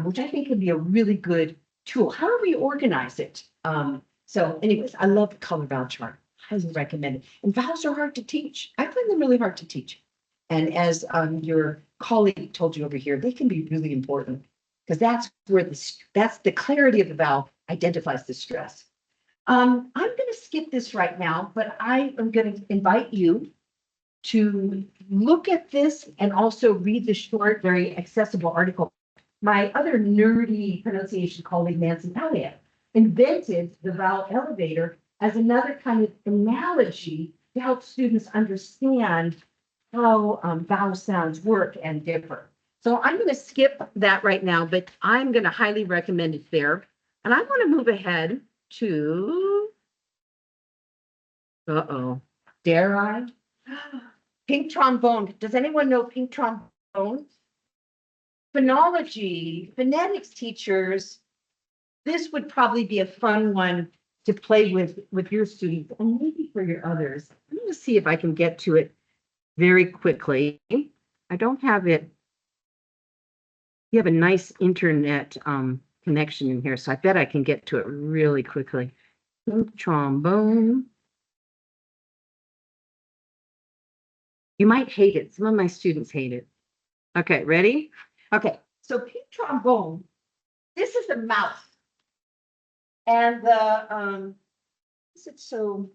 which I think can be a really good tool. How do we organize it? So anyways, I love the color vowel chart. Highly recommend it. And vowels are hard to teach. I find them really hard to teach. And as your colleague told you over here, they can be really important. Because that's where that's the clarity of the vowel identifies the stress. I'm gonna skip this right now, but I am gonna invite you to look at this and also read the short, very accessible article. My other nerdy pronunciation colleague, Nancy Elliott, invented the vowel elevator as another kind of analogy to help students understand how vowel sounds work and differ. So I'm going to skip that right now, but I'm going to highly recommend it there. And I want to move ahead to, dare I? Pink trombone. Does anyone know pink trombone? Phonology, phonetics teachers, this would probably be a fun one to play with your students and maybe for your others. I'm going to see if I can get to it very quickly. I don't have it. You have a nice internet connection in here, so I bet I can get to it really quickly. Pink trombone. You might hate it. Some of my students hate it. Okay, ready? Okay, so pink trombone, this is the mouth. And the, is it so?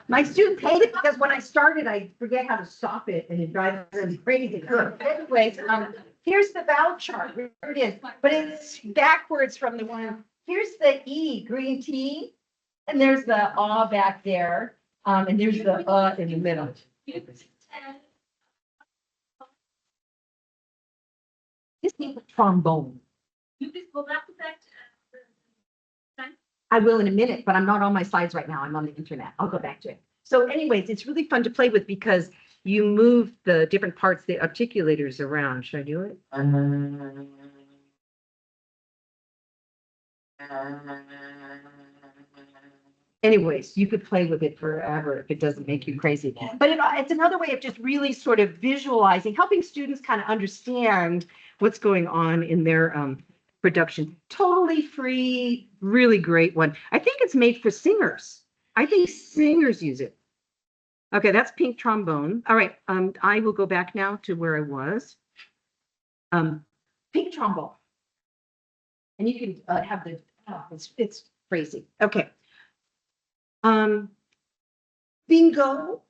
My students hate it because when I started, I forget how to stop it and it drives them crazy. Anyways, here's the vowel chart. Here it is, but it's backwards from the one. Here's the E, green tea, and there's the ah back there, and there's the in the middle. This is trombone. You please go back to that. I will in a minute, but I'm not on my slides right now. I'm on the internet. I'll go back to it. So anyways, it's really fun to play with because you move the different parts, the articulators around. Should I do it? Anyways, you could play with it forever if it doesn't make you crazy. But it's another way of just really sort of visualizing, helping students kind of understand what's going on in their production. Totally free, really great one. I think it's made for singers. I think singers use it. Okay, that's pink trombone. All right, I will go back now to where I was. Pink trombone. And you can have the, it's crazy. Okay. Bingo.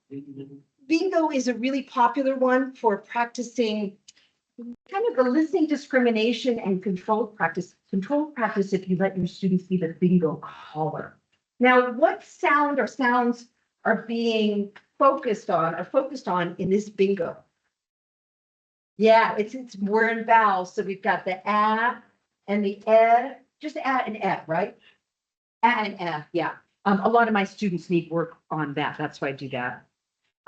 Bingo is a really popular one for practicing kind of the listening discrimination and controlled practice. Controlled practice if you let your students be the bingo caller. Now, what sound or sounds are being focused on in this bingo? Yeah, it's more in vowels. So we've got the a and the e, just a and e, right? A and e, yeah. A lot of my students need work on that. That's why I do that.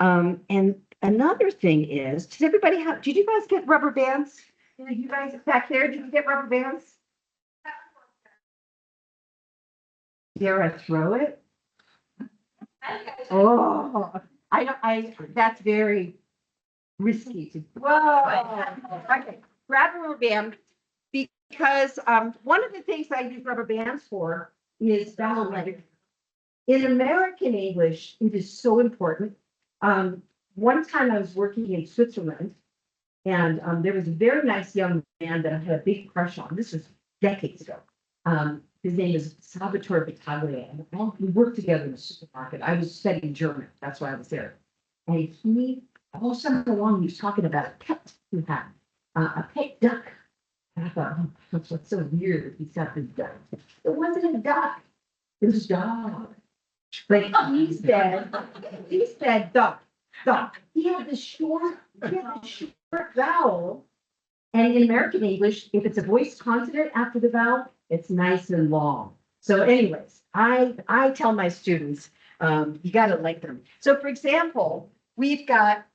And another thing is, does everybody have, did you guys get rubber bands? Did you guys back there, did you get rubber bands? Dare I throw it? Oh, that's very risky to, whoa. Okay, grab a rubber band because one of the things I use rubber bands for is vowel length. In American English, it is so important. One time I was working in Switzerland and there was a very nice young man that I had a big crush on. This was decades ago. His name is Salvatore Battaglia. And we worked together in the supermarket. I was studying German. That's why I was there. And he, all summer long, he was talking about a pet he had, a pet duck. And I thought, oh, that's so weird. He's got this duck. It wasn't a duck. It was a dog. But he said duck. He had the short vowel. And in American English, if it's a voiced consonant after the vowel, it's nice and long. So anyways, I tell my students, you got to lengthen them. So for example, we've got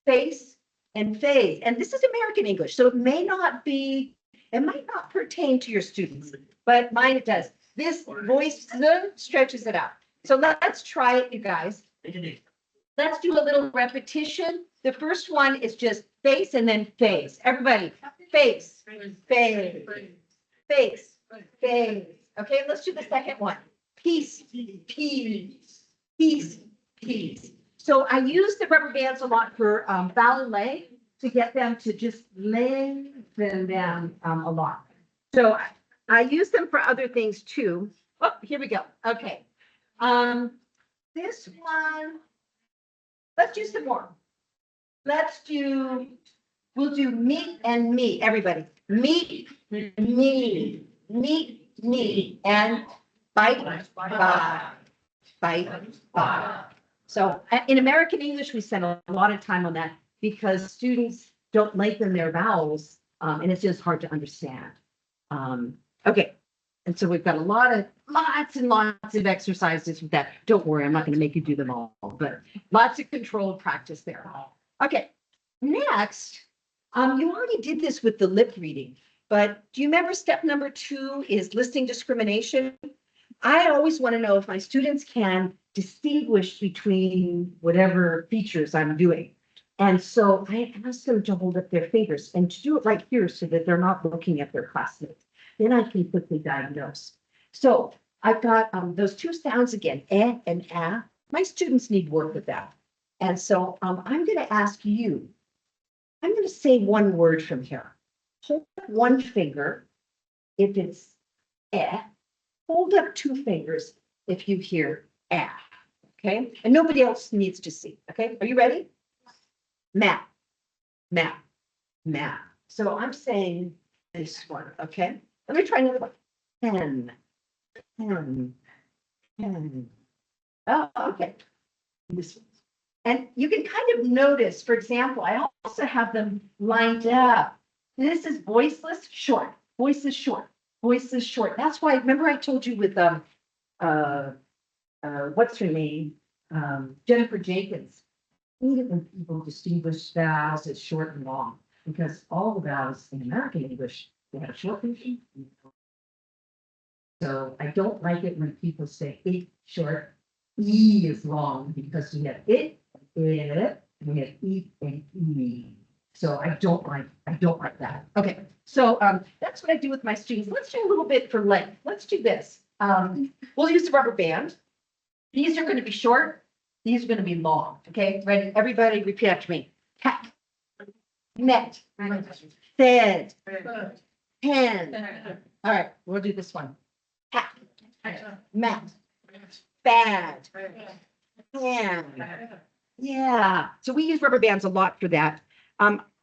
face and phase, and this is American English. So it might not pertain to your students, but mine it does. This voice stretches it out. So let's try it, you guys. Let's do a little repetition. The first one is just face and then phase. Everybody, face, phase, face, face. Okay, let's do the second one. Peace, peace, peace, peace. So I use the rubber bands a lot for ballet to get them to just lengthen them a lot. So I use them for other things too. Oh, here we go. Okay. This one, let's do some more. We'll do meet and me, everybody. Meet, me, meet, me, and bite, bite. So in American English, we spend a lot of time on that because students don't lengthen their vowels, and it's just hard to understand. Okay, and so we've got lots and lots of exercises with that. Don't worry, I'm not going to make you do them all, but lots of controlled practice there. Okay, next, you already did this with the lip reading, but do you remember step number 2 is listing discrimination? I always want to know if my students can distinguish between whatever features I'm doing. And so I ask them to hold up their fingers and to do it right here so that they're not looking at their classmates. Then I can quickly diagnose. So I've got those 2 sounds again, eh and ah. My students need work with that. And so I'm going to ask you, I'm going to say one word from here. Hold up one finger if it's eh. Hold up 2 fingers if you hear ah. Okay? And nobody else needs to see. Okay? Are you ready? Map, map, map. So I'm saying this one. Okay? Let me try another one. Pen, pen, pen. Oh, okay. This one. And you can kind of notice, for example, I also have them lined up. This is voiceless, short. Voice is short. Voice is short. That's why, remember I told you with what's her name? Jennifer Jenkins. I hate it when people distinguish vowels as short and long, because all the vowels in American English, they have a short version. So I don't like it when people say it short, E is long, because we have it, we have E and E. So I don't like that. Okay, so that's what I do with my students. Let's do a little bit for length. Let's do this. We'll use the rubber band. These are going to be short. These are going to be long. Okay, ready? Everybody repeat after me. Cat, met, fed, pen. All right, we'll do this one. Cat, met, bad, pen. Yeah, so we use rubber bands a lot for that.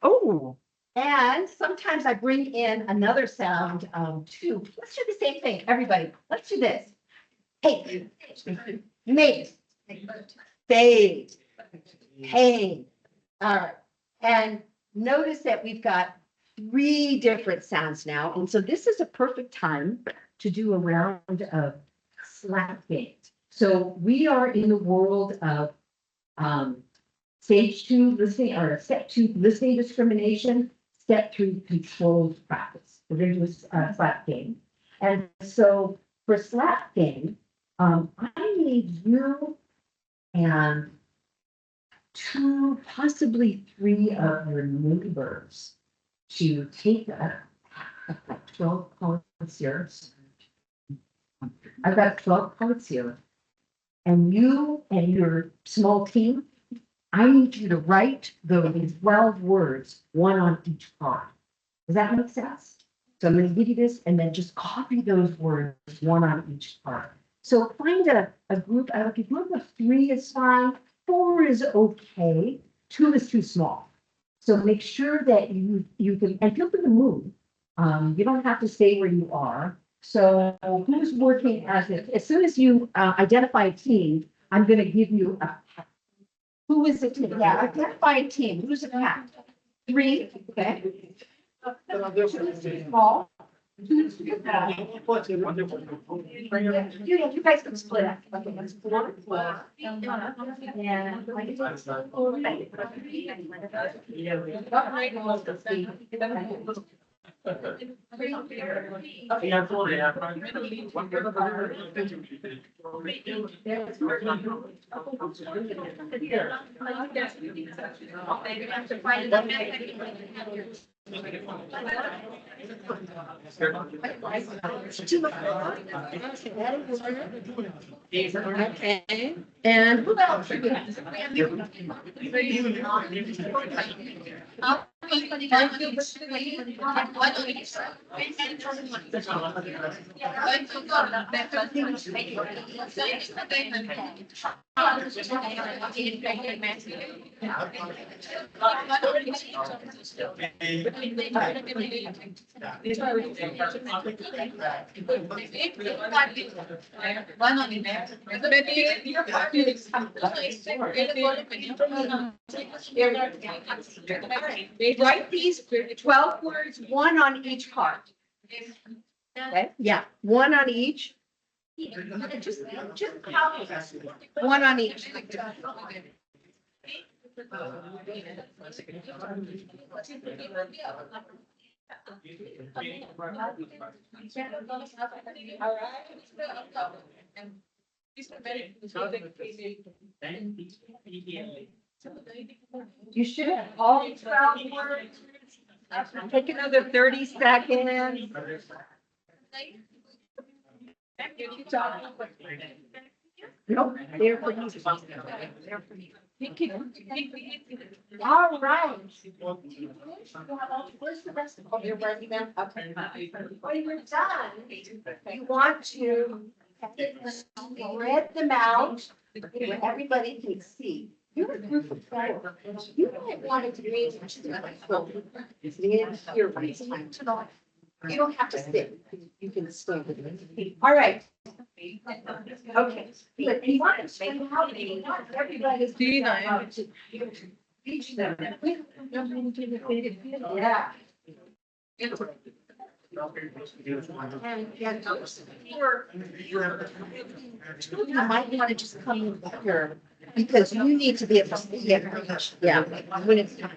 Oh, and sometimes I bring in another sound too. Let's do the same thing, everybody. Let's do this. Hey, mate, fade, pain. All right, and notice that we've got 3 different sounds now, and so this is a perfect time to do a round of slap games. So we are in the world of stage 2 listening, or step 2 listening discrimination, step 3 controlled practice. We're going to do a slap game. And so for slap game, I need you and 2, possibly 3 of your neighbors to take a 12 cards here. I've got 12 cards here. And you and your small team, I need you to write those 12 words, 1 on each card. Does that make sense? So I'm going to give you this and then just copy those words, 1 on each card. So find a group, a group of 3 is fine, 4 is okay, 2 is too small. So make sure that you can, and feel free to move. You don't have to stay where you are. So who's working as soon as you identify a team, I'm going to give you a pack. Who is it? Yeah, identify a team. Who's a pack? 3, okay. 2 is too small. 2 is too small. You guys can split up. Okay, let's 4. Okay, and who else? do we have? Write these 12 words, one on each card. Okay, yeah, one on each. Just copy. One on each. You should have all 12 words. Take another 30 seconds. Nope, they're for you. They're for you. All right. Where's the rest of them? You're writing them? Okay. When you're done, you want to spread them out where everybody can see. You're a group of four. You might want to read in here by time tonight. You don't have to sit. You can stand. All right. Okay. But you want to spread them out. You want everybody's to reach them. Yeah. You might want to just come in here because you need to be able to see everything. Yeah. When it's time.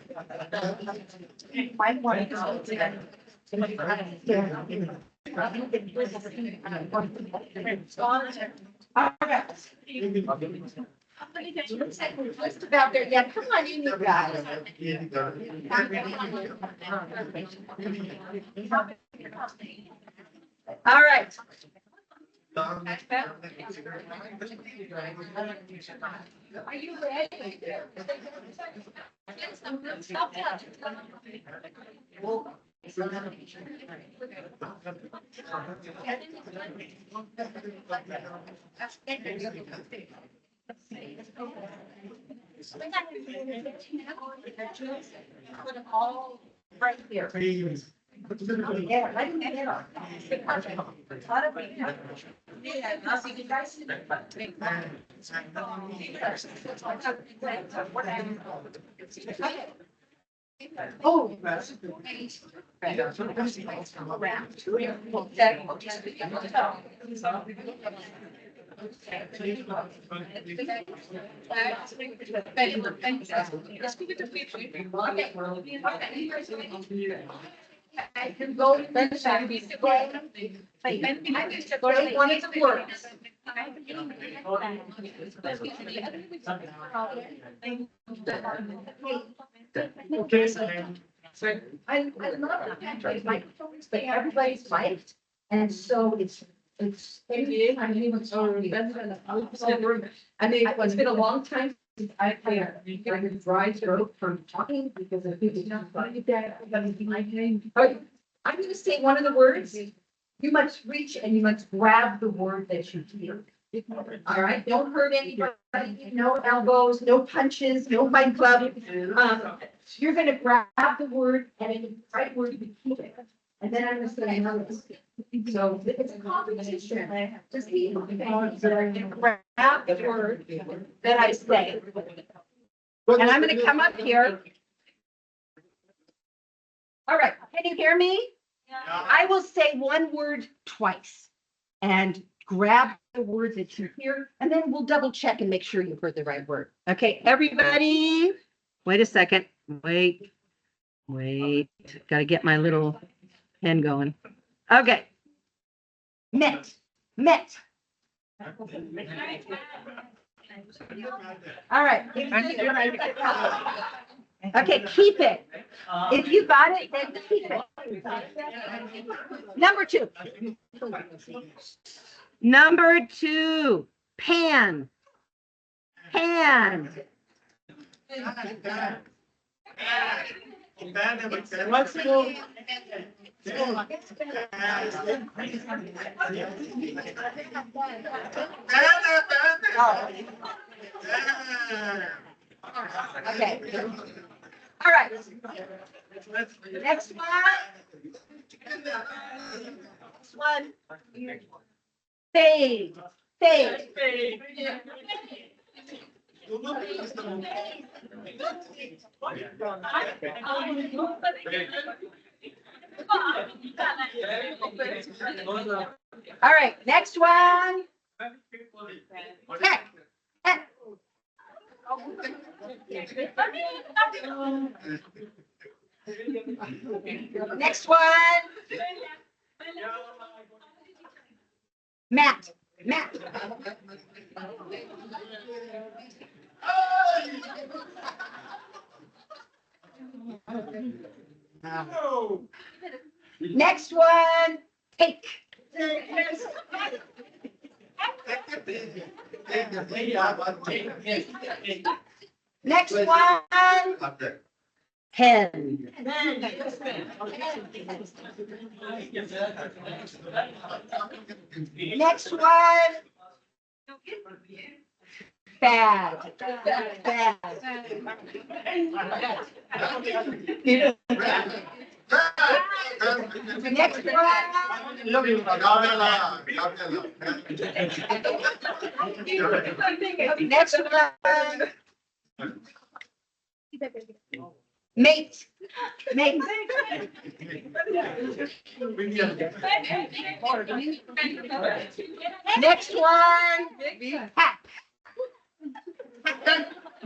You might want to go to all right. Looks like we're just about there. Yeah, come on in, you guys. All right. Are you ready? Put them all right here. Yeah, right in the middle. Oh. I can go to the side. One of the words. I love the pantry microphones, but everybody's mic'd, and so it's. I mean, it's been a long time since I've had a dry throat from talking because of people not funny that. I'm gonna say one of the words. You must reach and you must grab the word that you hear. All right, don't hurt anybody, no elbows, no punches, no fight club. You're gonna grab the word and in the right word you keep it. And then I'm gonna say another. So it's a competition. Just be grab the word that I say. And I'm gonna come up here. All right, can you hear me? I will say one word twice and grab the word that you hear, and then we'll double check and make sure you heard the right word. Okay, everybody, wait a second. Wait. Got to get my little pen going. Okay. Met. All right. Okay, keep it. If you got it, then keep it. Number two. Number two, pan. Pan. Let's go. Okay. All right. Next one. Next one. Fade. Fade. All right, next one. Heck. Heck. Next one. Matt. Matt. Next one. Take. Next one. Pen. Next one. Bad. Bad. Next one. Next one. Mate. Mate. Next one. Hack.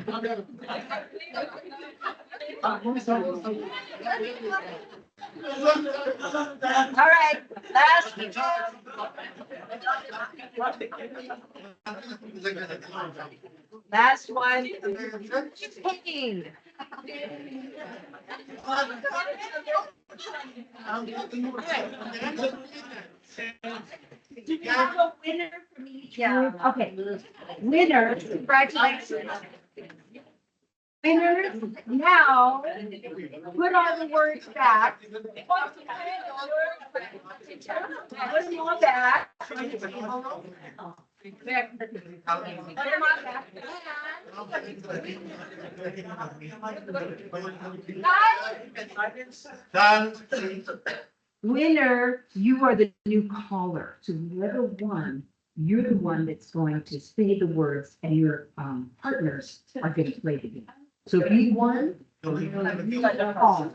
All right, last. Last one. Hanging. Do you have a winner from each group? Okay, winners, congratulations. Winners, now, put all the words back. Put them all back. Put them all back. Winner, you are the new caller. So whoever won, you're the one that's going to say the words and your partners are going to play the game. So if you won, you call.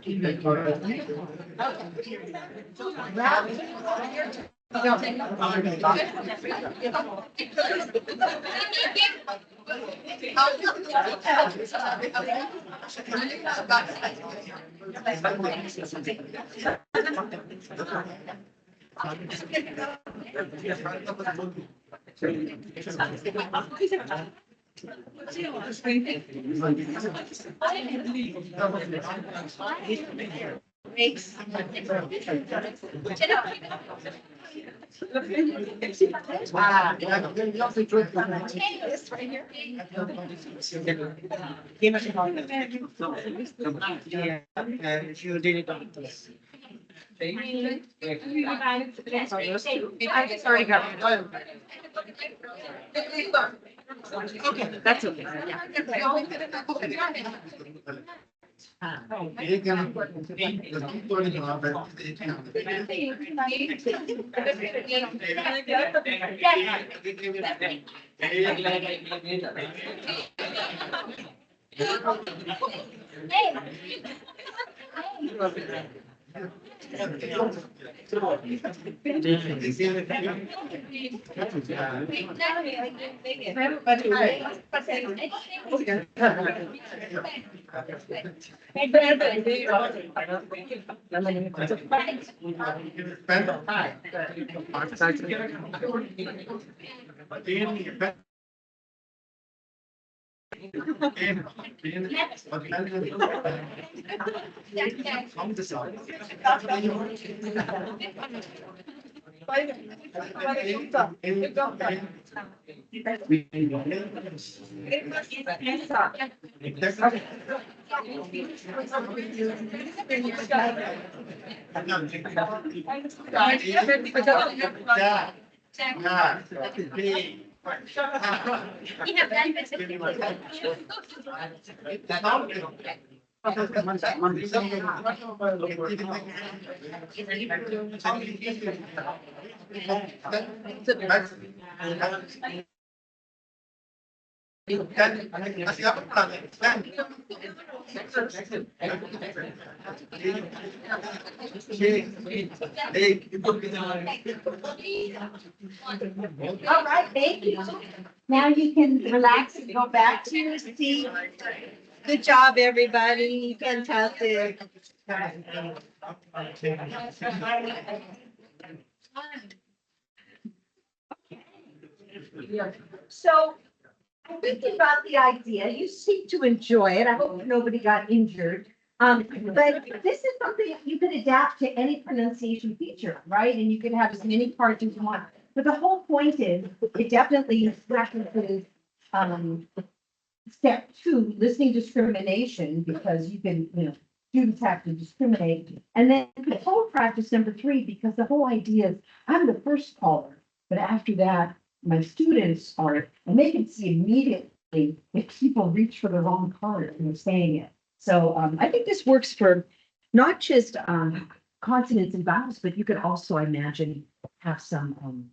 It's already got. Okay, that's okay. We have done All right, thank you. Now you can relax and go back to your seat. Good job, everybody. Fantastic. So I'm thinking about the idea. You seem to enjoy it. I hope nobody got injured. But this is something you could adapt to any pronunciation feature, right? And you can have as many parts as you want. But the whole point is, it definitely references, step 2, listening discrimination, because you can, students have to discriminate. And then control practice number 3, because the whole idea is, I'm the first caller, but after that, my students are, and they can see immediately if people reach for the wrong card and they're saying it. So I think this works for not just consonants and vowels, but you could also, I imagine, have some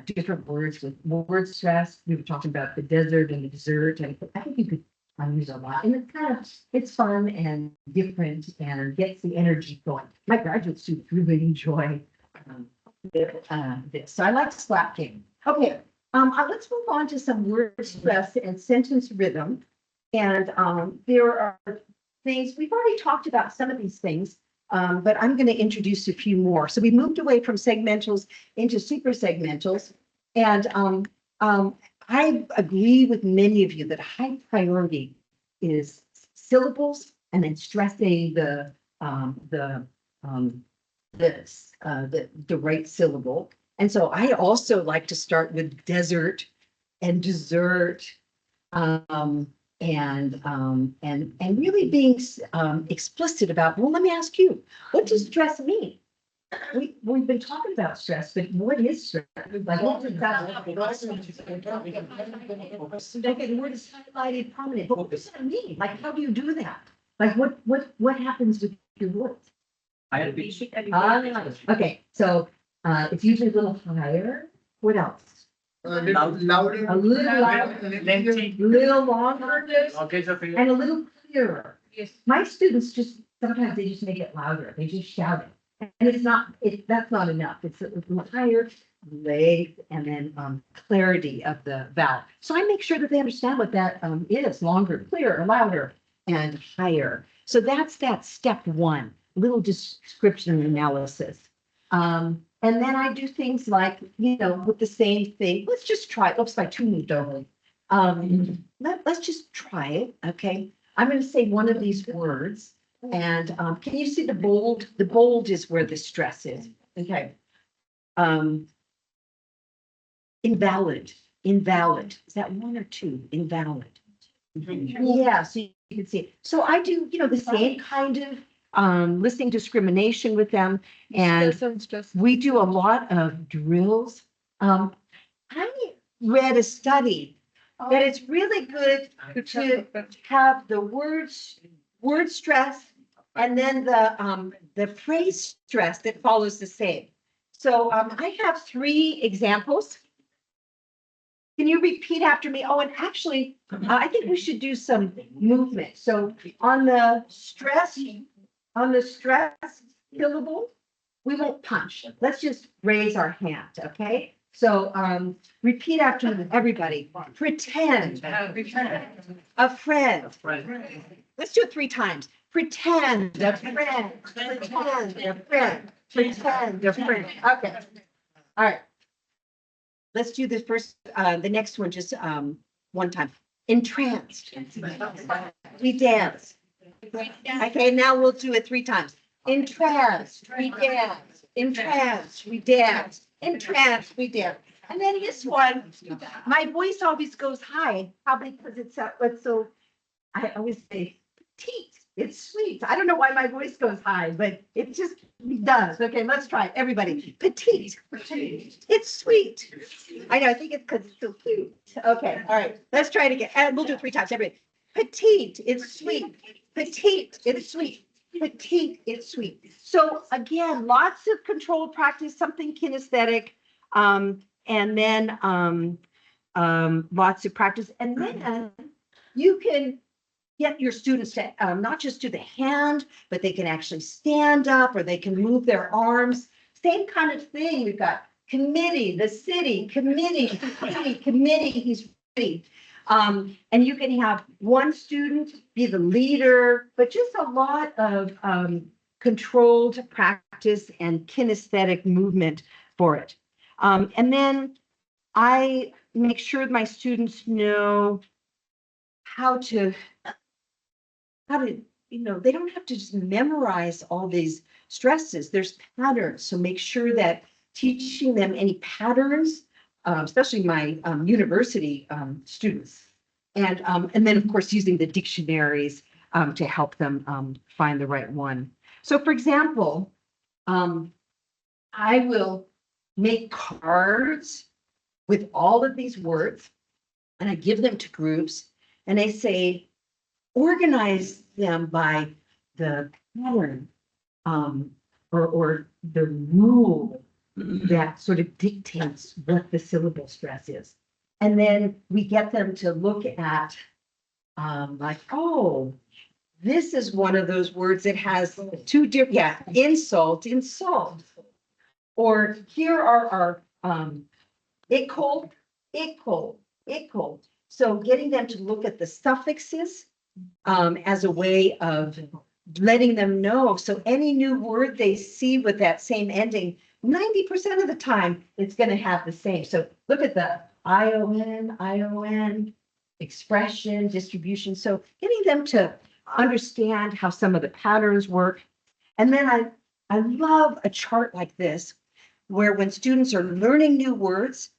different words with word stress. We were talking about the desert and the dessert, and I think you could use a lot. And it's fun and different and gets the energy going. My graduate students really enjoy this. So I like slap game. Okay, let's move on to some word stress and sentence rhythm. And there are things, we've already talked about some of these things, but I'm going to introduce a few more. So we moved away from segmentals into super segmentals. And I agree with many of you that high priority is syllables and then stressing the right syllable. And so I also like to start with desert and dessert. And really being explicit about, well, let me ask you, what does stress mean? We've been talking about stress, but what is stress? Like, what is that? Okay, the word is highlighted prominent, but what does that mean? Like, how do you do that? Like, what happens with your words? Okay, so it's usually a little higher. What else? Louder. A little louder, little longer, and a little clearer. Yes. My students sometimes they just make it louder. They just shout it. And that's not enough. It's a little higher, length, and then clarity of the vowel. So I make sure that they understand what that is: longer, clearer, louder, and higher. So that's that step 1, little description and analysis. And then I do things like, with the same thing. Let's just try it. Oops, my 2 moved over. Let's just try it. Okay. I'm going to say one of these words. And can you see the bold? The bold is where the stress is. Okay. Invalid. Invalid. Is that 1 or 2? Invalid. Yeah, so you can see it. So I do, the same kind of listening discrimination with them. And we do a lot of drills. I read a study that it's really good to have the word stress and then the phrase stress that follows the same. So I have 3 examples. Can you repeat after me? Oh, and actually, I think we should do some movement. So on the stress syllable, we won't punch. Let's just raise our hand, okay? So repeat after me, everybody. Pretend. A friend. Let's do it 3 times. Pretend a friend. Pretend a friend. Pretend a friend. Okay. All right. Let's do the next one just 1 time. Entranced. We dance. Okay, now we'll do it 3 times. Entranced, we dance. Entranced, we dance. Entranced, we dance. And then this one, my voice always goes high, probably because it's so, I always say petite. It's sweet. I don't know why my voice goes high, but it just does. Okay, let's try it. Everybody. Petite. It's sweet. I know, I think it's because it's so cute. Okay, all right. Let's try it again. And we'll do it 3 times. Everybody. Petite, it's sweet. Petite, it's sweet. Petite, it's sweet. So again, lots of controlled practice, something kinesthetic, and then lots of practice. And then you can get your students to not just do the hand, but they can actually stand up or they can move their arms. Same kind of thing. We've got committee, the city, committee, committee, he's ready. And you can have one student be the leader, but just a lot of controlled practice and kinesthetic movement for it. And then I make sure my students know how to, they don't have to just memorize all these stresses. There's patterns. So make sure that teaching them any patterns, especially my university students. And then, of course, using the dictionaries to help them find the right one. So, for example, I will make cards with all of these words, and I give them to groups, and I say, organize them by the pattern or the rule that sort of dictates what the syllable stress is. And then we get them to look at like, oh, this is one of those words that has 2 different, insult. Or here are our ickle. So getting them to look at the suffixes as a way of letting them know. So any new word they see with that same ending, 90% of the time, it's going to have the same. So look at the ION, expression, distribution. So getting them to understand how some of the patterns work. And then I love a chart like this, where when students are learning new words,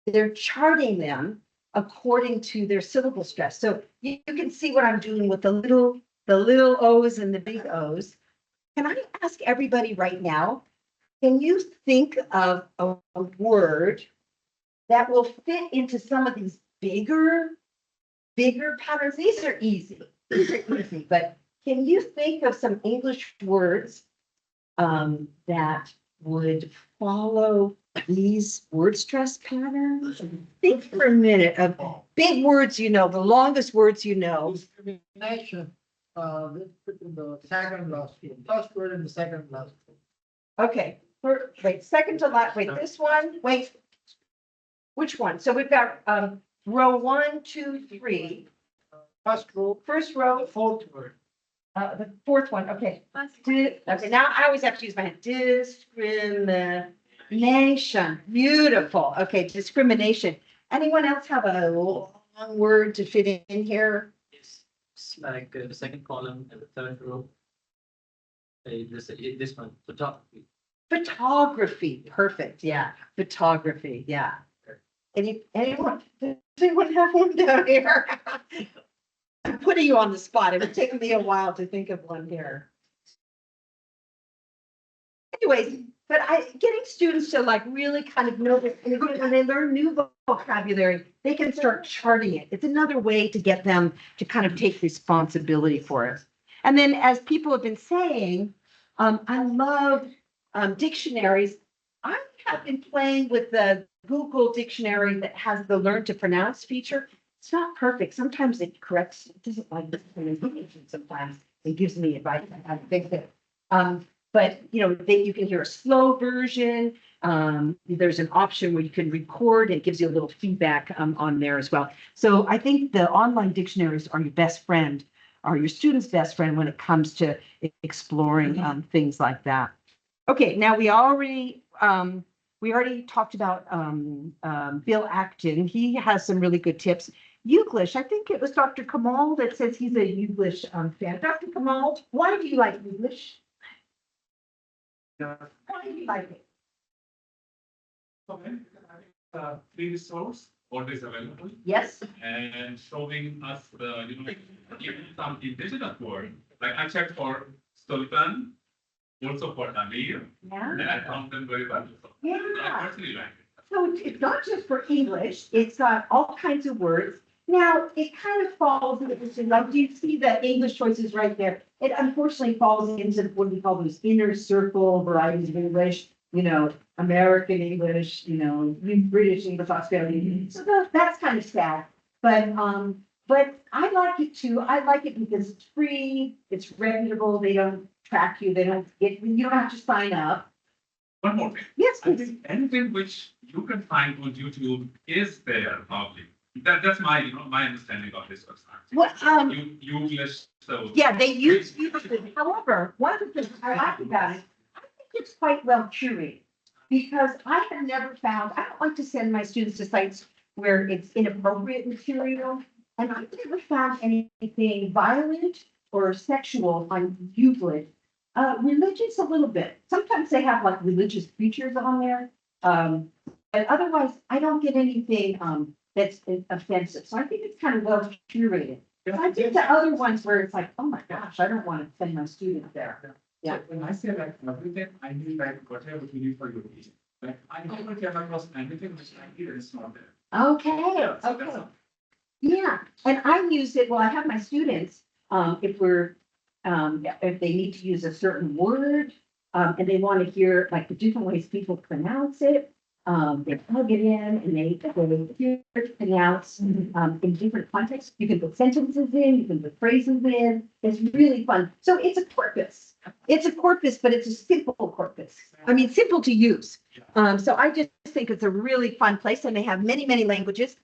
they're charting them according to their syllable stress. So you can see what I'm doing with the little O's and the big O's. Can I ask everybody right now, can you think of a word that will fit into some of these bigger patterns? These are easy, but can you think of some English words that would follow these word stress patterns? Think for a minute of big words, the longest words, Discrimination, let's put in the second last one. First word in the second last one. Okay, wait, second to last, wait, this one, wait. Which one? So we've got row 1, 2, 3. First row, First row, the fourth word. the fourth one, okay. Okay, now I always have to use my hand. Discrimination, beautiful. Okay, discrimination. Anyone else have a long word to fit in here? Yes, it's like the second column and the third row. This one, photography. Photography, perfect, yeah, photography, yeah. Anyone, does anyone have one down here? I'm putting you on the spot. It would take me a while to think of one here. Anyways, but getting students to like really kind of know this, and when they learn new vocabulary, they can start charting it. It's another way to get them to kind of take responsibility for it. And then, as people have been saying, I love dictionaries. I have been playing with the Google dictionary that has the learn to pronounce feature. It's not perfect. Sometimes it corrects, it doesn't like this pronunciation sometimes. It gives me advice on how to fix it. But you can hear a slow version. There's an option where you can record. It gives you a little feedback on there as well. So I think the online dictionaries are your best friend, are your students' best friend when it comes to exploring things like that. Okay, now we already talked about Bill Acton. He has some really good tips. Youglish, I think it was Dr. Kamal that says he's a Youglish fan. Dr. Kamal, why do you like Youglish? Yeah. Why do you like it? So free resource always available Yes, and showing us the, even some indigenous word. Like I checked for Sultan, also for Amir, yeah, and I found them very valuable. I yeah. personally like it. So it's not just for English, it's got all kinds of words. Now, it kind of falls into, like, you see the English choices right there. It unfortunately falls into what we call those inner circle varieties of English, American English, British English, Australian. So that's kind of sad. But I like it too. I like it because it's free, it's reputable, they don't track you, you don't have to sign up. One more thing. Yes, I please. think anything which you can find on YouTube is there probably. That's my, my understanding of this website. Well, You list those. yeah, they use it. However, one of the things I like about it, I think it's quite well curated. Because I have never found, I don't like to send my students to sites where it's inappropriate material. And I've never found anything violent or sexual on Euclid. Religious a little bit. Sometimes they have like religious preachers on there. But otherwise, I don't get anything that's offensive. So I think it's kind of well curated. I think the other ones where it's like, oh my gosh, I don't want to send my student there. Yeah. So when I say like everything, I mean like whatever you need for your teaching. Like I never came across anything which I need is not there. Okay, So that's okay. all. Yeah, and I use it, well, I have my students, if they need to use a certain word, and they want to hear like the different ways people pronounce it. They plug it in and they hear it pronounced, in different contexts. You can put sentences in, you can put phrases in. It's really fun. So it's a corpus. It's a corpus, but it's a simple corpus. I mean, simple to use. So I just think it's a really fun place and they have many, many languages.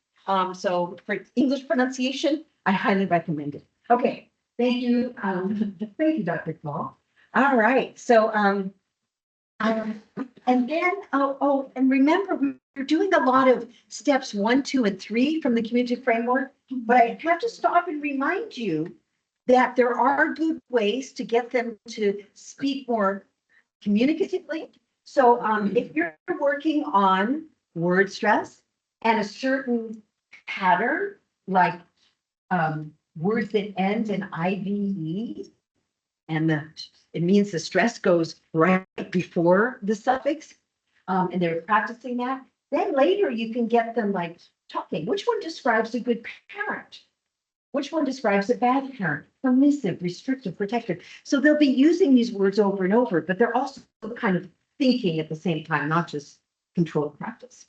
So for English pronunciation, I highly recommend it. Okay, thank you. Thank you, Dr. Paul. All right, so, and then, and remember, we're doing a lot of steps 1, 2, and 3 from the community framework, but I have to stop and remind you that there are good ways to get them to speak more communicatively. So, if you're working on word stress and a certain pattern, like words that end in IVE, and it means the stress goes right before the suffix, and they're practicing that. Then later you can get them like talking. Which one describes a good parent? Which one describes a bad parent? Permissive, restrictive, protective. So they'll be using these words over and over, but they're also kind of thinking at the same time, not just controlled practice.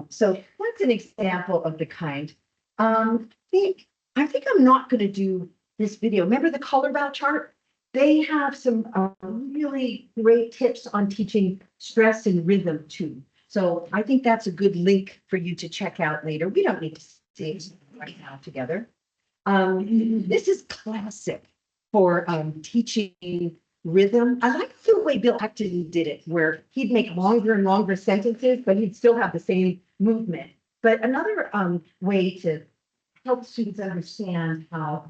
So that's an example of the kind. I think I'm not going to do this video. Remember the color bell chart? They have some really great tips on teaching stress and rhythm too. So I think that's a good link for you to check out later. We don't need to see it right now together. This is classic for teaching rhythm. I like the way Bill Acton did it, where he'd make longer and longer sentences, but he'd still have the same movement. But another way to help students understand how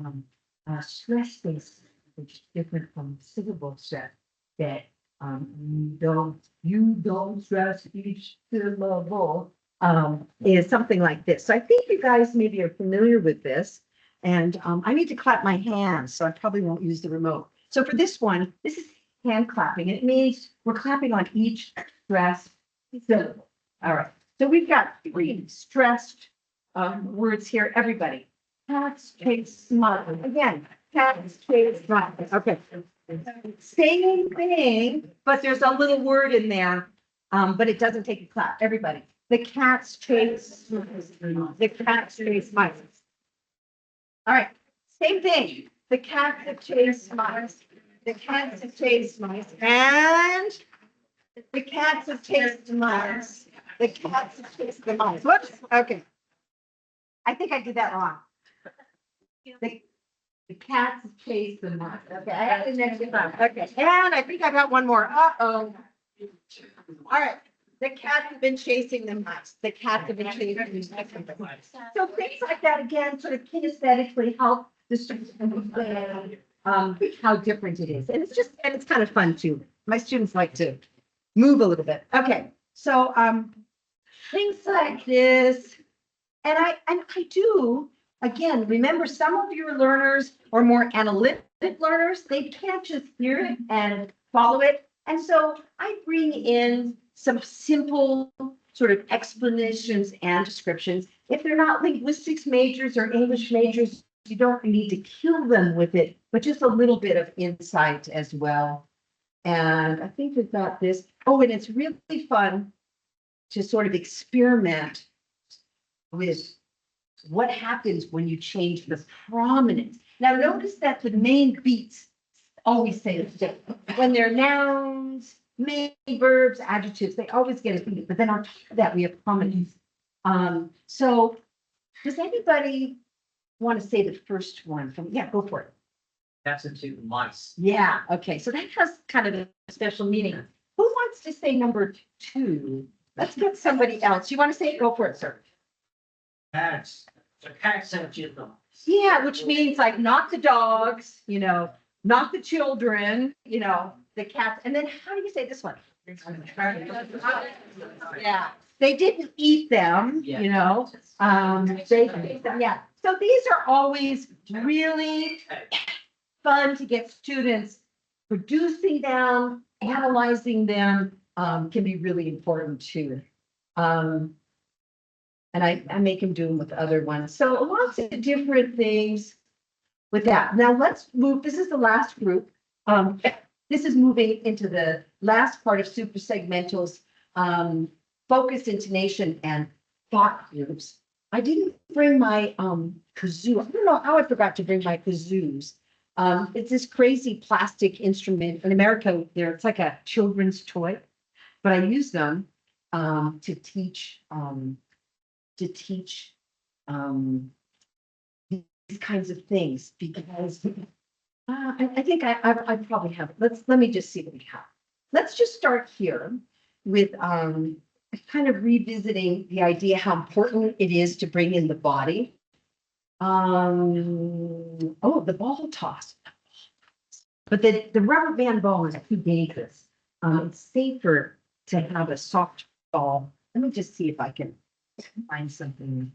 stress-based, which is different from syllable stress, that you don't stress each syllable, is something like this. So I think you guys maybe are familiar with this. And I need to clap my hands, so I probably won't use the remote. So for this one, this is hand clapping. It means we're clapping on each stressed syllable. All right. So we've got 3 stressed words here. Everybody. Cats, chase, smile. Again, cats, chase, smile. Okay. Same thing, but there's a little word in there, but it doesn't take a clap. Everybody. The cats chase, the cats chase mice. All right, same thing. The cats have chased mice. The cats have chased mice. And the cats have chased mice. The cats have chased the mice. Whoops. Okay. I think I did that wrong. The cats have chased the mice. Okay, I got the next one. Okay, and I think I got one more. Uh-oh. All right. The cats have been chasing the mice. The cats have been chasing the mice. So things like that, again, sort of kinesthetically help the students understand how different it is. And it's just, and it's kind of fun too. My students like to move a little bit. Okay, so things like this. And I do, again, remember some of your learners are more analytic learners. They can't just hear it and follow it. And so I bring in some simple sort of explanations and descriptions. If they're not linguistics majors or English majors, you don't need to kill them with it, but just a little bit of insight as well. And I think we've got this. Oh, and it's really fun to sort of experiment with what happens when you change the prominence. Now, notice that the main beats always say it's different. When they're nouns, main verbs, adjectives, they always get a beat. But then on top of that, we have prominence. So does anybody want to say the first one from, yeah, go for it. Substitute mice. Yeah, okay, so that has kind of a special meaning. Who wants to say number 2? Let's get somebody else. You want to say it? Go for it, sir. Cats. The cat substitute them. Yeah, which means like not the dogs, not the children, the cats. And then how do you say this one? Yeah, they didn't eat them, they ate them, yeah. So these are always really fun to get students producing them, analyzing them, can be really important too. And I make them do them with other ones. So lots of different things with that. Now let's move, this is the last group. This is moving into the last part of super segmentals, focus, intonation, and thought groups. I didn't bring my kazoo. I don't know how I forgot to bring my kazoos. It's this crazy plastic instrument. In America, it's like a children's toy, but I use them to teach these kinds of things because I think I probably have. Let me just see what we have. Let's just start here with kind of revisiting the idea how important it is to bring in the body. Oh, the ball toss. But the rubber band ball is too dangerous. It's safer to have a soft ball. Let me just see if I can find something.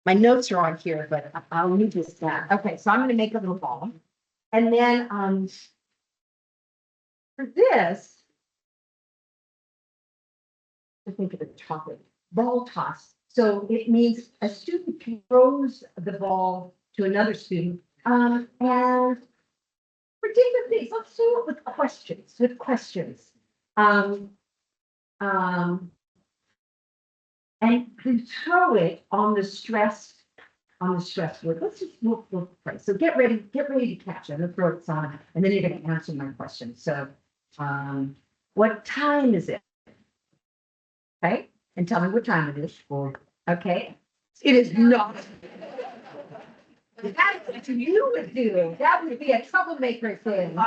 My notes are on here, but I'll need this back. Okay, so I'm going to make a little ball. And then for this, I think of the topic, ball toss. So it means a student throws the ball to another student. And for different things, let's do it with questions. And to throw it on the stress word. Let's just we'll pray. So get ready to catch it. I'm gonna throw it on, and then you're gonna answer my question. So what time is it? Okay, and tell me what time it is. Okay, it is not. That's what you would do. That would be a troublemaker thing.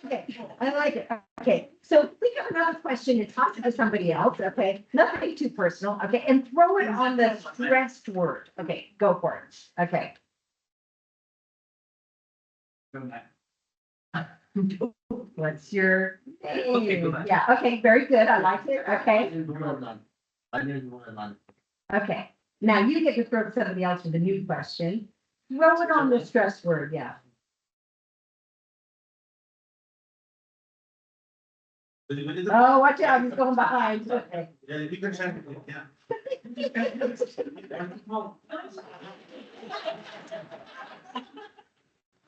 Okay, I like it. Okay, so think of another question and toss it to somebody else. Okay, nothing too personal. Okay, and throw it on the stressed word. Okay, go for it. Okay. What's your name? Yeah, okay, very good. I like it. Okay. Okay, now you get to throw to somebody else with a new question. Throw it on the stress word, yeah. Oh, watch out, he's going behind. Okay. Yeah, you can send it, yeah.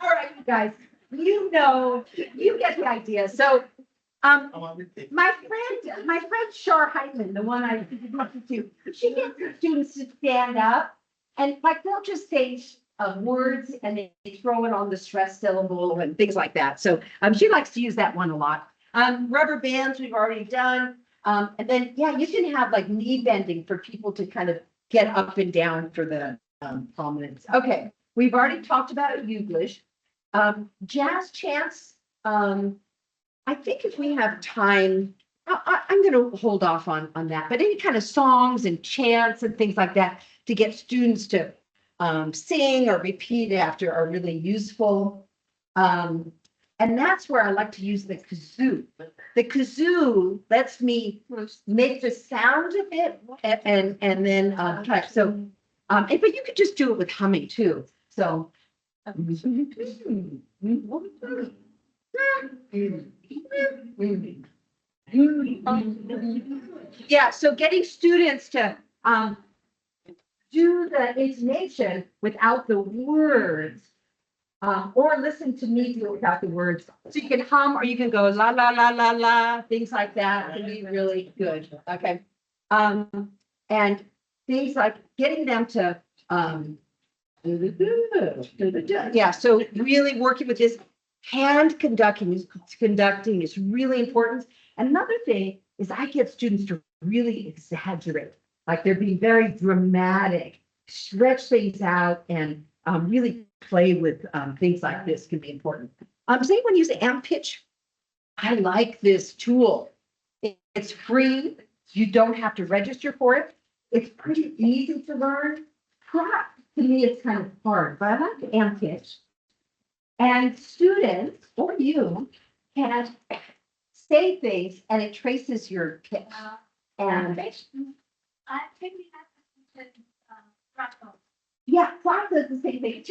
All right, you guys, you get the idea. So, my friend Shar Heitman, the one I talked to, she gets her students to stand up and like they'll just say words and they throw it on the stress syllable and things like that. So, she likes to use that one a lot. Rubber bands we've already done. And then, yeah, you can have like knee bending for people to kind of get up and down for the prominence. Okay, we've already talked about English. Jazz chants. I I think if we have time, I'm gonna hold off on that, but any kind of songs and chants and things like that to get students to sing or repeat after are really useful. And that's where I like to use the kazoo. The kazoo lets me make the sound of it and then try. So, but you could just do it with humming too. So. Yeah, so getting students to do the intonation without the words. Or listen to me do it without the words. So you can hum or you can go la la la la la, things like that can be really good. Okay. And things like getting them to yeah, so really working with this hand conducting is really important. Another thing is I get students to really exaggerate, like they're being very dramatic, stretch things out and really play with things like this can be important. Does anyone use amp pitch? I like this tool. It's free. You don't have to register for it. It's pretty easy to learn. To me, it's kind of hard, but I like amp pitch. And students or you can say things and it traces your pitch. And I think we have to yeah, plot does the same thing.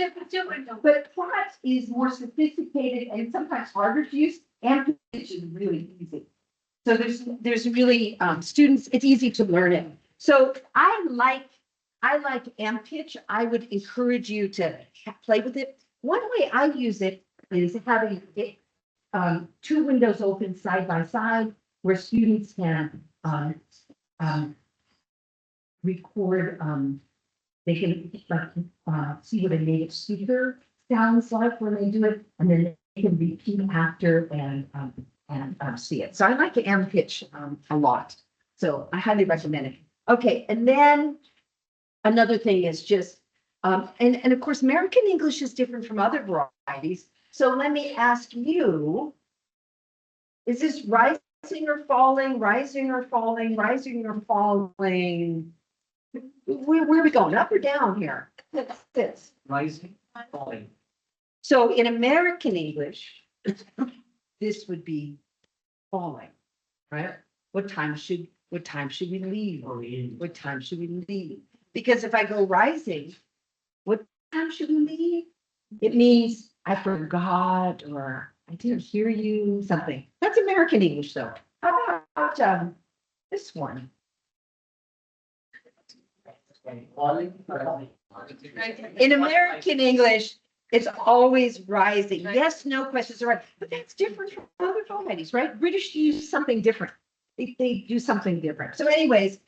But plot is more sophisticated and sometimes harder to use. Amp pitch is really easy. So there's really students, it's easy to learn it. So I like amp pitch. I would encourage you to play with it. One way I use it is having it two windows open side by side where students can record. They can see what a native speaker sounds like when they do it, and then they can repeat after and see it. So I like the amp pitch a lot. So I highly recommend it. Okay, and then another thing is just, and of course, American English is different from other varieties. So let me ask you, is this rising or falling, rising or falling, rising or falling? Where are we going, up or down here? This. Rising, falling. So in American English, this would be falling, right? What time should we leave? What time should we leave? Because if I go rising, what time should we leave? It means I forgot or I didn't hear you, something. That's American English though. How about this one? In American English, it's always rising. Yes, no questions are right, but that's different from other varieties, right? British use something different. They do something different. So anyways,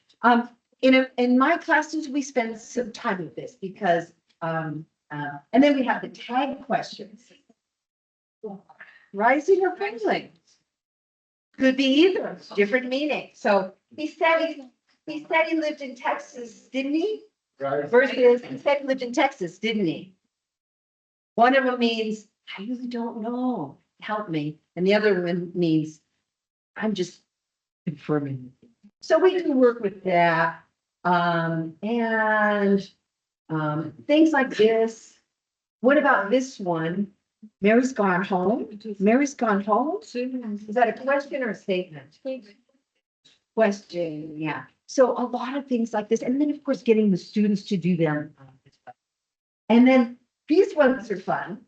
in my classes, we spend some time with this because, and then we have the tag questions. Rising or falling? Could be either, different meaning. So he said he lived in Texas, didn't he? Right. Versus he said he lived in Texas, didn't he? One of them means, I really don't know, help me. And the other one means, I'm just confirming. So we can work with that. And things like this. What about this one? Mary's gone home. Mary's gone home. Is that a question or a statement? Question, yeah. So a lot of things like this. And then, of course, getting the students to do them. And then these ones are fun.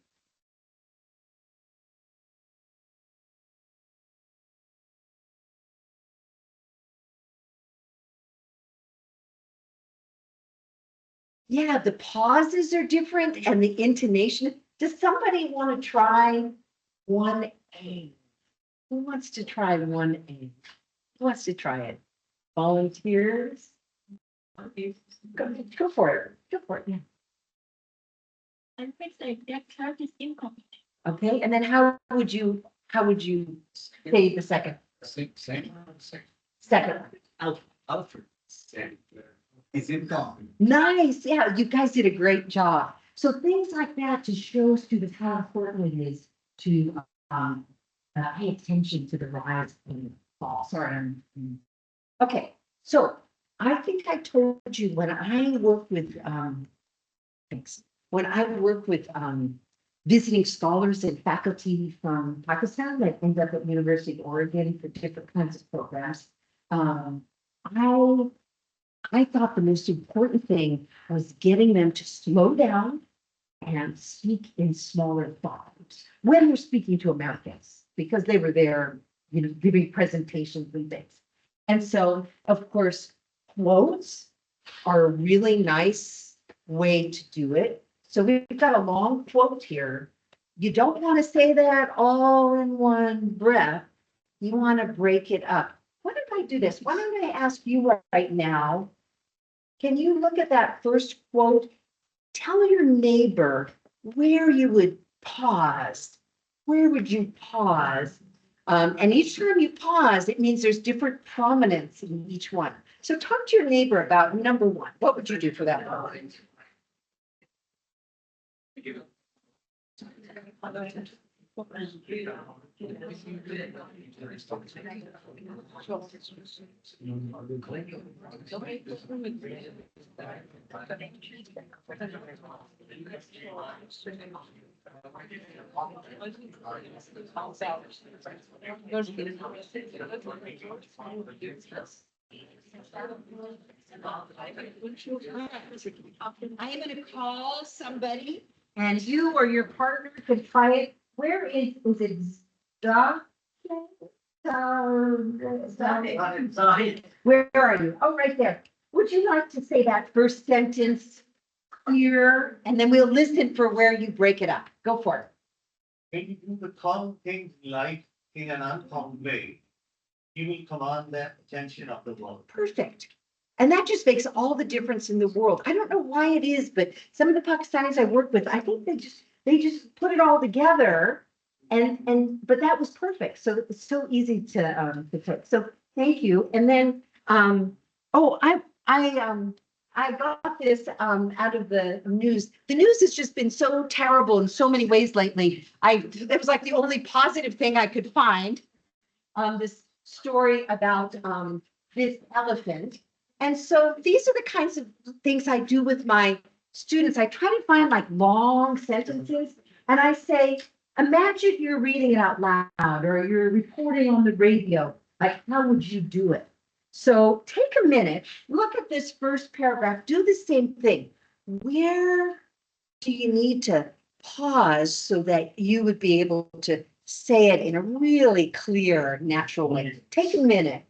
Yeah, the pauses are different and the intonation. Does somebody want to try 1A? Who wants to try 1A? Who wants to try it? Volunteers? Go for it. Go for it. Yeah. And it's like that chart is incomplete. Okay, and then how would you say the second? Same. Second. Alfred. Same. Is it gone? Nice. Yeah, you guys did a great job. So things like that to show students how important it is to pay attention to the rise and fall. Sorry. Okay, so I think I told you when I work with, thanks. When I work with, visiting scholars and faculty from Pakistan that end up at University of Oregon for different kinds of programs, I I thought the most important thing was getting them to slow down and speak in smaller thoughts when we're speaking to Americans, because they were there, giving presentations and things. And so, of course, quotes are a really nice way to do it. So we've got a long quote here. You don't want to say that all in one breath. You want to break it up. What if I do this? Why don't I ask you right now? Can you look at that first quote? Tell your neighbor where you would pause. Where would you pause? And each time you pause, it means there's different prominence in each one. So talk to your neighbor about number one. What would you do for that moment? I am going to call somebody, and you or your partner could try it. Where is it? Where are you? Oh, right there. Would you like to say that first sentence here? And then we'll listen for where you break it up. Go for it. When you do the common things like in an uncommon way, you will command the attention of the world. Perfect. And that just makes all the difference in the world. I don't know why it is, but some of the Pakistanis I work with, I think they just put it all together. But that was perfect. So it's so easy to take. So thank you. And then I got this out of the news. The news has just been so terrible in so many ways lately. It was like the only positive thing I could find. This story about this elephant. And so these are the kinds of things I do with my students. I try to find like long sentences, and I say, imagine you're reading it out loud or you're reporting on the radio. Like, how would you do it? So take a minute, look at this first paragraph, do the same thing. Where do you need to pause so that you would be able to say it in a really clear, natural way? Take a minute.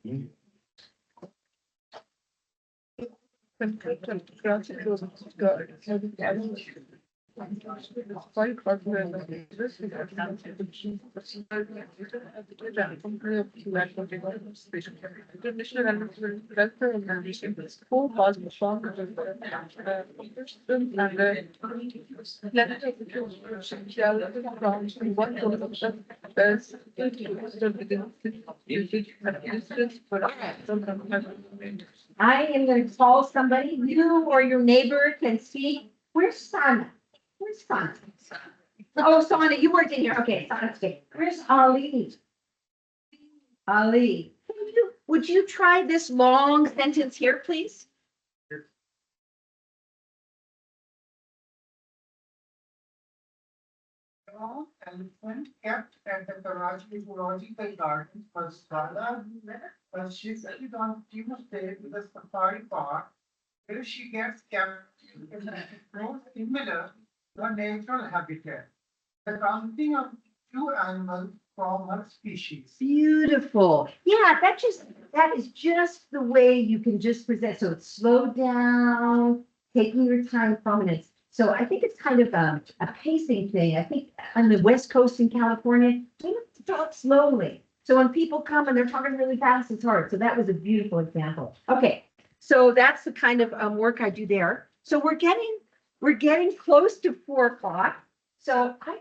I am going to call somebody. You or your neighbor can speak. Where's Sana? Where's Sana? Oh, Sana, you weren't in here. Okay, Sana's okay. Where's Ali? Ali, would you try this long sentence here, please? Elephant kept at the Karachi Zoological Gardens for Scala, but she visited on Tuesday to the safari park, where she gets kept in a similar to a natural habitat. The counting of two animals from her species. Beautiful. Yeah, that is just the way you can just present. So it's slowed down, taking your time, prominence. So I think it's kind of a pacing thing. I think on the West Coast in California, we have to talk slowly. So when people come and they're talking really fast, it's hard. So that was a beautiful example. Okay, so that's the kind of work I do there. So we're getting close to 4 o'clock. So I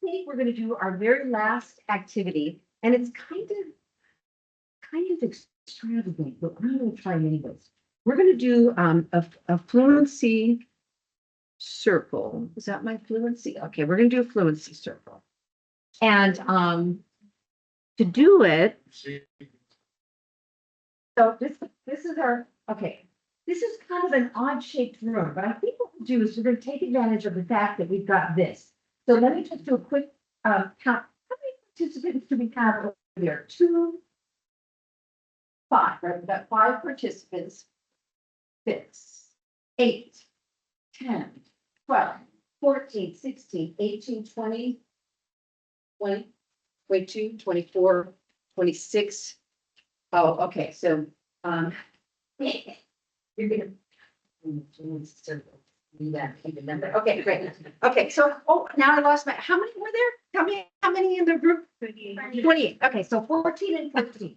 think we're going to do our very last activity, and it's kind of extravagant, but I'm going to try anyways. We're going to do a fluency circle. Is that my fluency? Okay, we're going to do a fluency circle. And, to do it, so this is our, okay, this is kind of an odd shaped room, but I think what we'll do is we're gonna take advantage of the fact that we've got this. So let me just do a quick, count. How many participants do we have over there? 2, 5, right? We've got 5 participants. 6, 8, 10, 12, 14, 16, 18, 20, 22, 24, 26. Oh, okay, so, you're gonna. Okay, great. Okay, so, oh, now I lost my, how many were there? How many in the group? 28. Okay, so 14 and 15.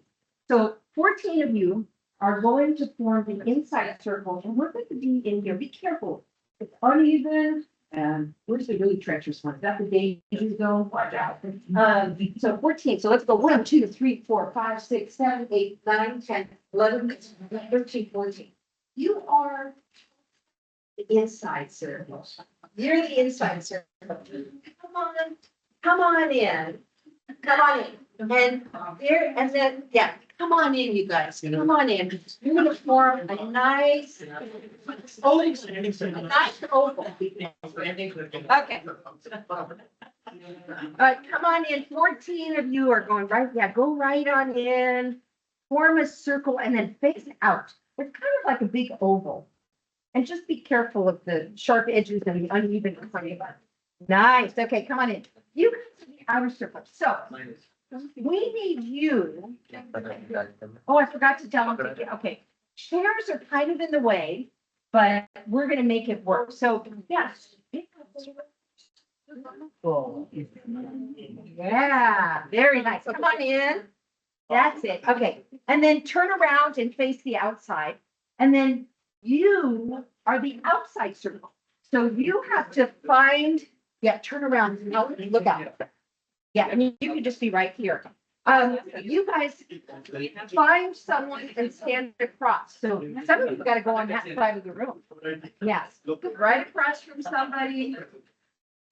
So 14 of you are going to form the inside circle, and we're going to be in here. Be careful. It's uneven. And where's the really treacherous one? Is that the danger zone? Watch out. So 14. So let's go 1, 2, 3, 4, 5, 6, 7, 8, 9, 10, 11, 13, 14. You are the inside circle. You're the inside circle. Come on in. Come on in. And here, and then, yeah, come on in, you guys. Come on in. You're gonna form a nice oval. Okay. All right, come on in. 14 of you are going right. Yeah, go right on in. Form a circle and then face out. It's kind of like a big oval. And just be careful of the sharp edges and the uneven corner. Nice. Okay, come on in. You guys are the outer circle. So we need you. Oh, I forgot to tell them. Okay, chairs are kind of in the way, but we're gonna make it work. So, yes. Yeah, very nice. Come on in. That's it. Okay, and then turn around and face the outside. And then you are the outside circle. So you have to find, yeah, turn around, look out. Yeah, I mean, you can just be right here. You guys find someone and stand across. So some of you gotta go on that side of the room. Yes, right across from somebody.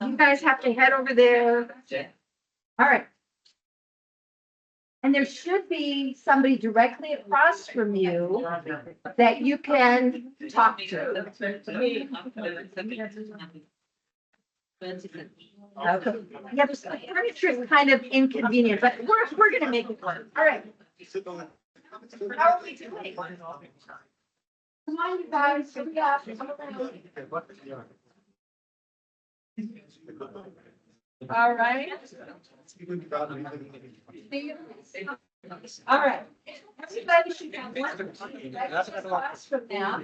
You guys have to head over there. All right. And there should be somebody directly across from you that you can talk to. Okay. Yeah, the furniture is kind of inconvenient, but we're gonna make it work. All right. How are we doing? Come on, you guys. Hurry up. All right. All right. Everybody should have one across from now.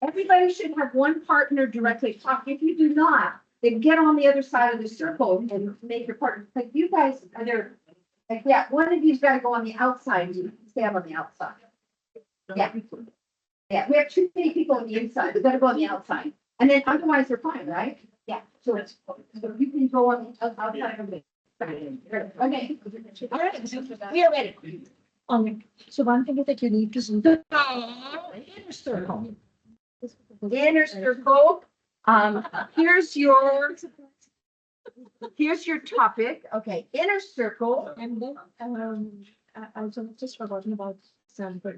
Everybody should have one partner directly talk. If you do not, then get on the other side of the circle and make your partner. Like you guys are there. Like, yeah, one of you's got to go on the outside. You stand on the outside. Yeah. Yeah, we have too many people on the inside. We got to go on the outside. And then otherwise they're fine, right? Yeah. So you can go on the outside of it. Okay. All right. We are ready. So one thing is that you need to see the inner circle. Inner circle. Here's your topic. Okay, inner circle. And then, I also just forgotten about sample.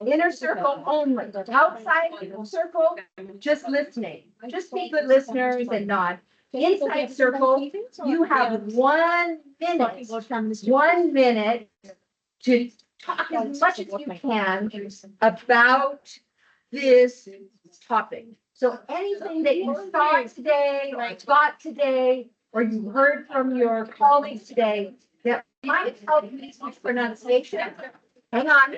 Inner circle only. Outside circle, just listening. Just be good listeners and nod. Inside circle, you have 1 minute. 1 minute to talk as much as you can about this topic. So anything that you saw today, or got today, or you heard from your colleagues today that might help you with pronunciation. Hang on.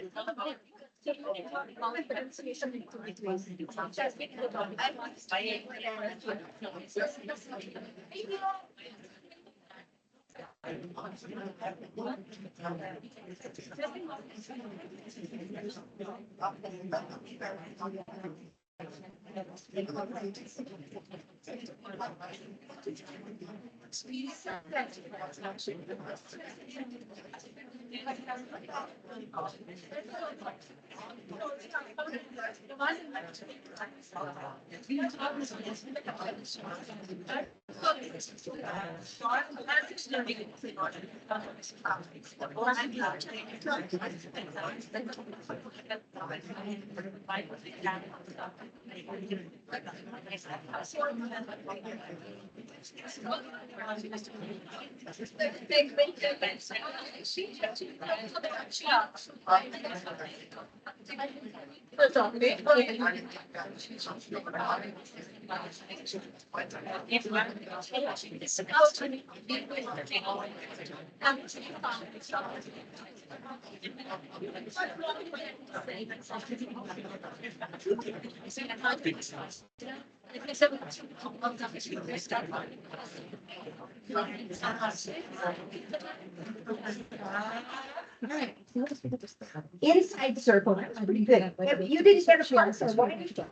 Inside circle, that's pretty good. If you didn't get a part, so why did you?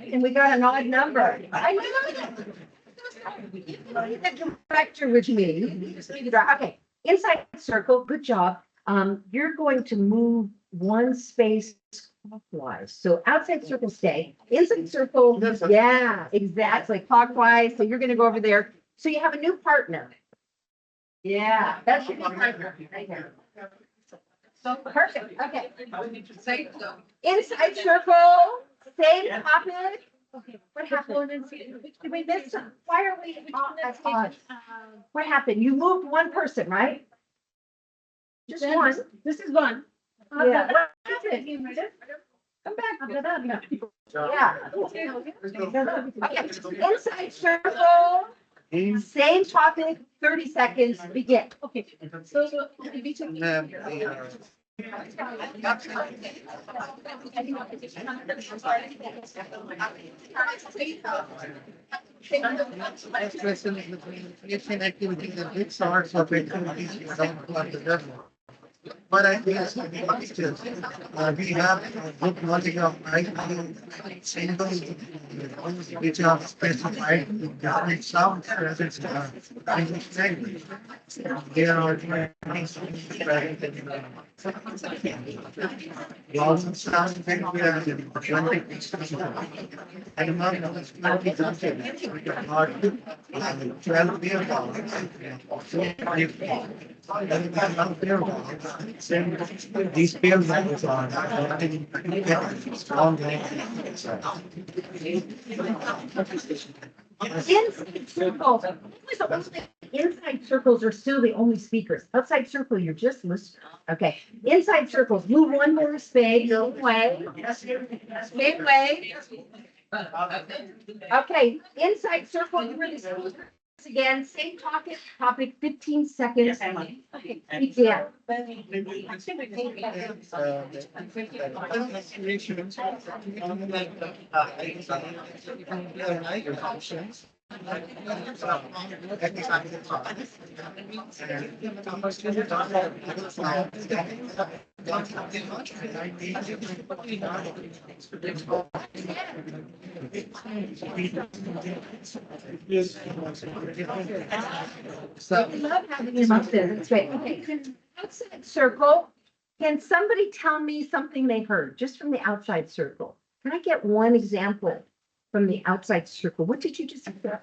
And we got an odd number. I know that. The director with me. Okay, inside circle, good job. You're going to move one space clockwise. So outside circle stay, inside circle, yeah, exactly, clockwise. So you're gonna go over there. So you have a new partner. Yeah, that's your new partner right there. So perfect, okay. Inside circle, same topic. What happened? Did we miss some? Why are we? That's odd. What happened? You moved one person, right? Just one. This is one. Yeah. What happened? Come back. Yeah. Okay. Inside circle, same topic, 30 seconds, begin. Okay. So we took. Next question is between creation activities and which sorts of activities you don't want to do. But I think we have a good knowledge of IT symbols which are specified in government sounds present English language. There are government sound language and 12 years these pairs are strong. Inside circles. Inside circles are still the only speakers. Outside circle, you're just listening. Okay. Inside circles, move one more space. Same way. Same way. Okay. Inside circle, you were the speakers again. Same topic, 15 seconds. Okay. Yeah. So I love having him up there. That's great. Okay. Outside circle. Can somebody tell me something they heard just from the outside circle? Can I get one example from the outside circle? What did you just hear?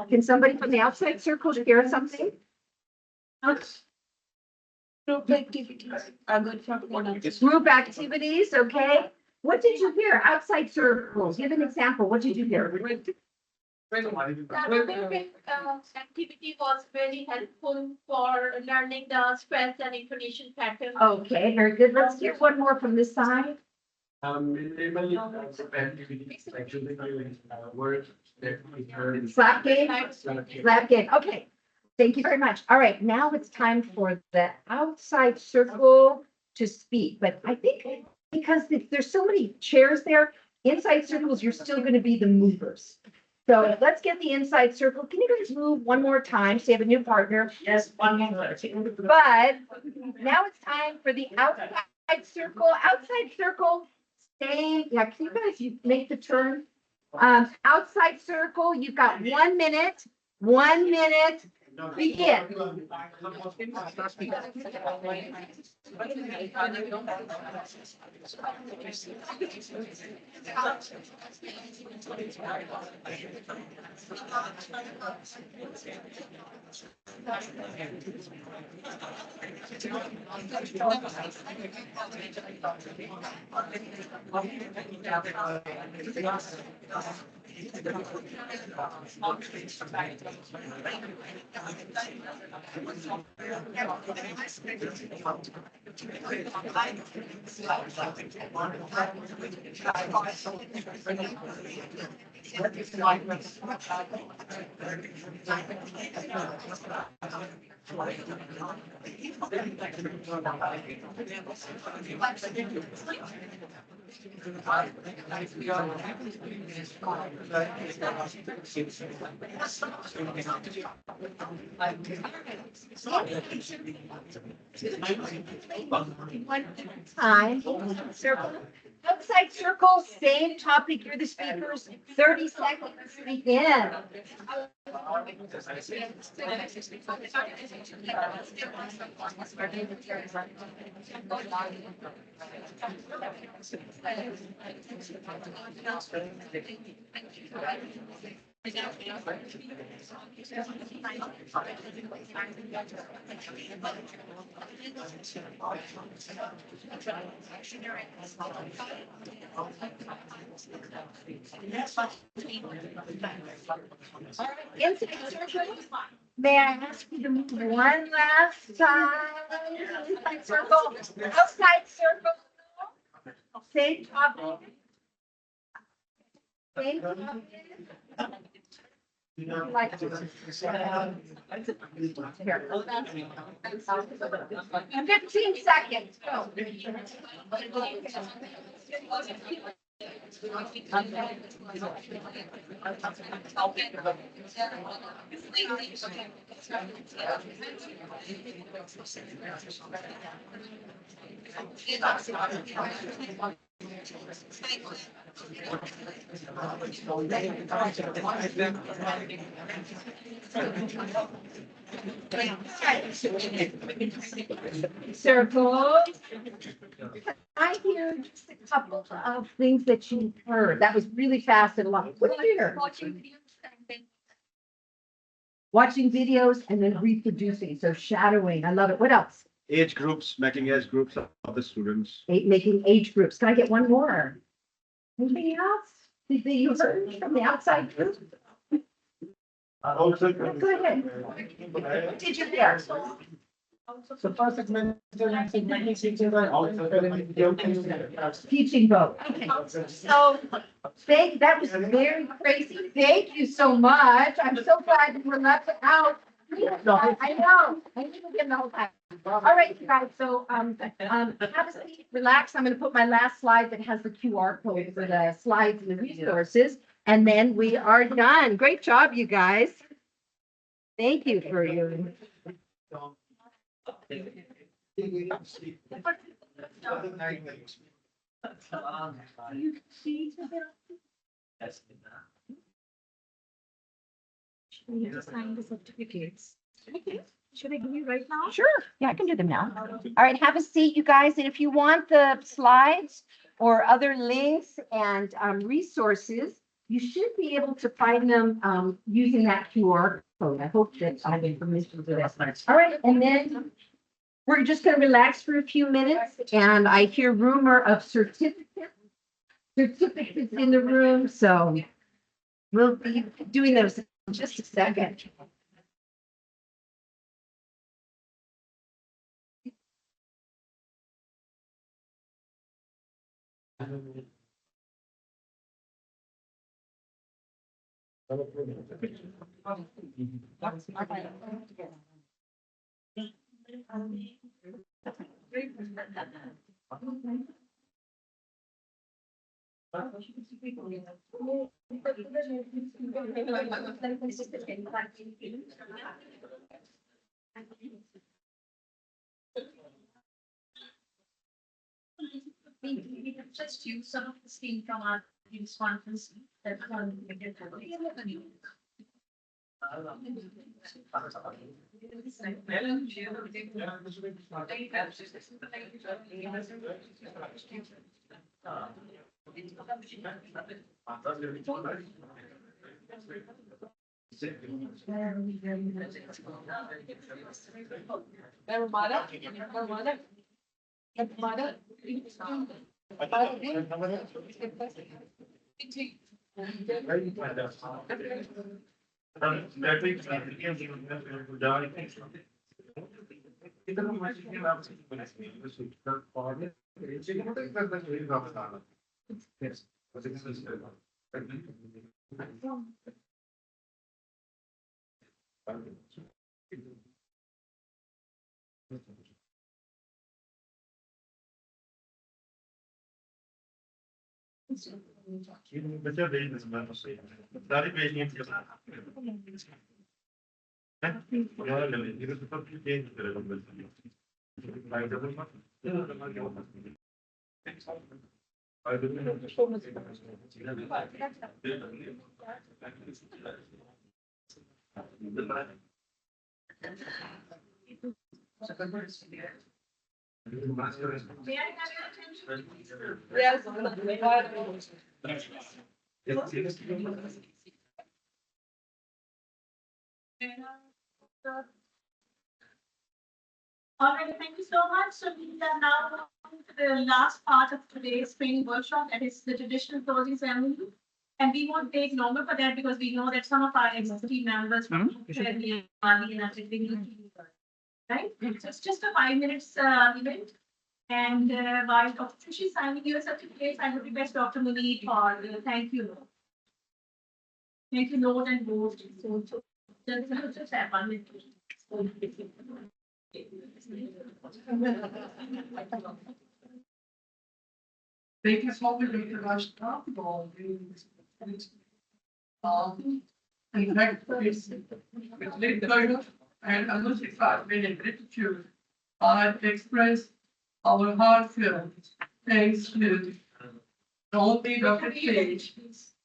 Can somebody from the outside circle share something? Group activities are good for Group activities, okay. What did you hear outside circles? Give an example. What did you hear? Activity was very helpful for learning the stress and intonation pattern. Okay, very good. Let's hear one more from this side. Slap game? Slap game. Okay. Thank you very much. All right, now it's time for the outside circle to speak, but I think because there's so many chairs there, inside circles, you're still gonna be the movers. So let's get the inside circle. Can you guys move one more time? So you have a new partner. Yes, one more. But now it's time for the outside circle. Outside circle, same. Yeah, can you guys make the turn? Outside circle, you've got 1 minute. 1 minute. Begin. One time, circle. Outside circle, same topic, you're the speakers, 30 seconds, begin. Inside circle, may I ask you to move one last time? Inside circle, outside circle, same topic. Same topic. Like here. 15 seconds, go. Circle. I hear just a couple of things that you heard. That was really fast and a lot. What did you hear? Watching videos and then reproducing. So shadowing. I love it. What else? Age groups, making age groups of the students. Making age groups. Can I get one more? Anything else? Did you heard from the outside group? Also, Go ahead. What did you hear? So first it's making teachers and also Teaching both. Okay. So that was very crazy. Thank you so much. I'm so glad you were left out. I know. I need to get the whole time. All right, you guys. So have a seat, relax. I'm going to put my last slide that has the QR code for the slides and the resources. And then we are done. Great job, you guys. Thank you for your. We have to sign the certificates. Should I give you right now? Sure. Yeah, I can do them now. All right, have a seat, you guys. And if you want the slides or other links and resources, you should be able to find them using that QR code. I hope that I have permission to this. All right, and then we're just going to relax for a few minutes. And I hear rumor of certificates in the room. So we'll be doing those in just a second. We have just used some of the steam from our previous conference that one we did. Yes. Better day is not say. Very patient. May I have your attention? All right, thank you so much. So we are now on to the last part of today's training workshop, that is the traditional closing ceremony. And we won't take longer for that because we know that some of our team members from Australia, Mali, and everything need to be there. Right? So it's just a 5 minutes event. And while Dr. Trish is signing your certificates, I would request Dr. Munir for the thank you note. Thank you note and boast. So just have 1 minute. Thank you so much, Dr. Rashtra, for all the in fact, it's great pleasure and almost excitement and gratitude. I express our heartfelt thanks to only Dr. Page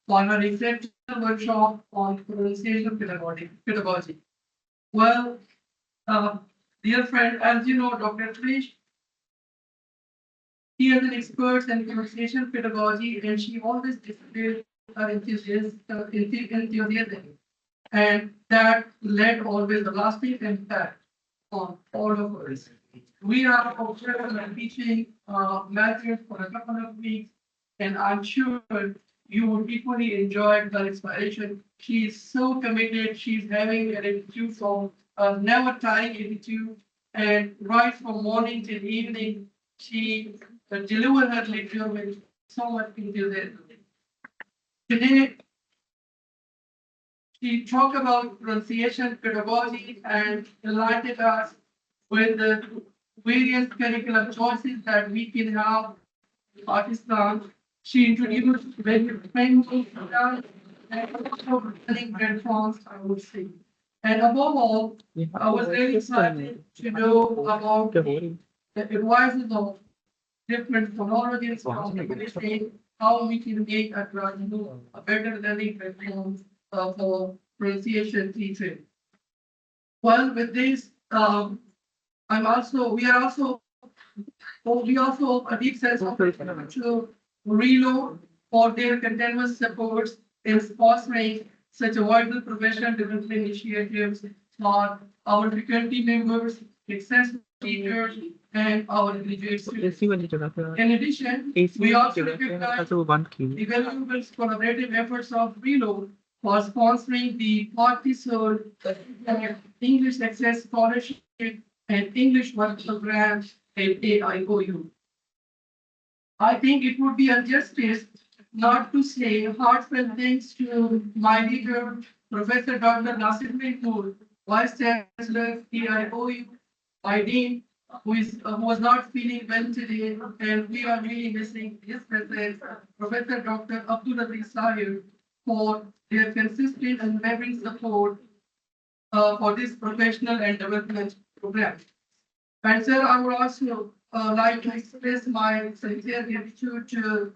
for her exceptional workshop on pronunciation pedagogy. Well, dear friend, as you know, Dr. Page, she is an expert in pronunciation pedagogy, and she always displayed her enthusiasm, and that led always a lasting impact on all of us. We are observing and teaching methods for a couple of weeks, and I'm sure you will equally enjoy her inspiration. She is so committed. She's having an attitude of never tiring attitude, and right from morning till evening, she delivers her lecture with so much enthusiasm. Today, she talked about pronunciation pedagogy and delighted us with the various curriculum choices that we can have in Pakistan. She introduced very friendly and also learning platforms, I would say. And above all, I was really excited to know about the advices of different phonologists from the state, how we can make a better learning platform for pronunciation teaching. Well, with this, we also a deep sense of to reload for their continuous supports in sponsoring such a vital professional development initiatives for our faculty members, access teachers, and our graduate students. In addition, we also recognize the valuable collaborative efforts of Reload for sponsoring the Party-Sold English Access Scholarship and English Work Program at AIOU. I think it would be injustice not to say heartfelt thanks to my leader, Professor Dr. Nasir Mahmood, Vice Chancellor, AIOU, my Dean, who was not feeling well today, and we are really missing his presence, Professor Dr. Abdul Aziz Sahib, for their consistent and unwavering support for this professional and development program. And sir, I would also like to express my sincere gratitude to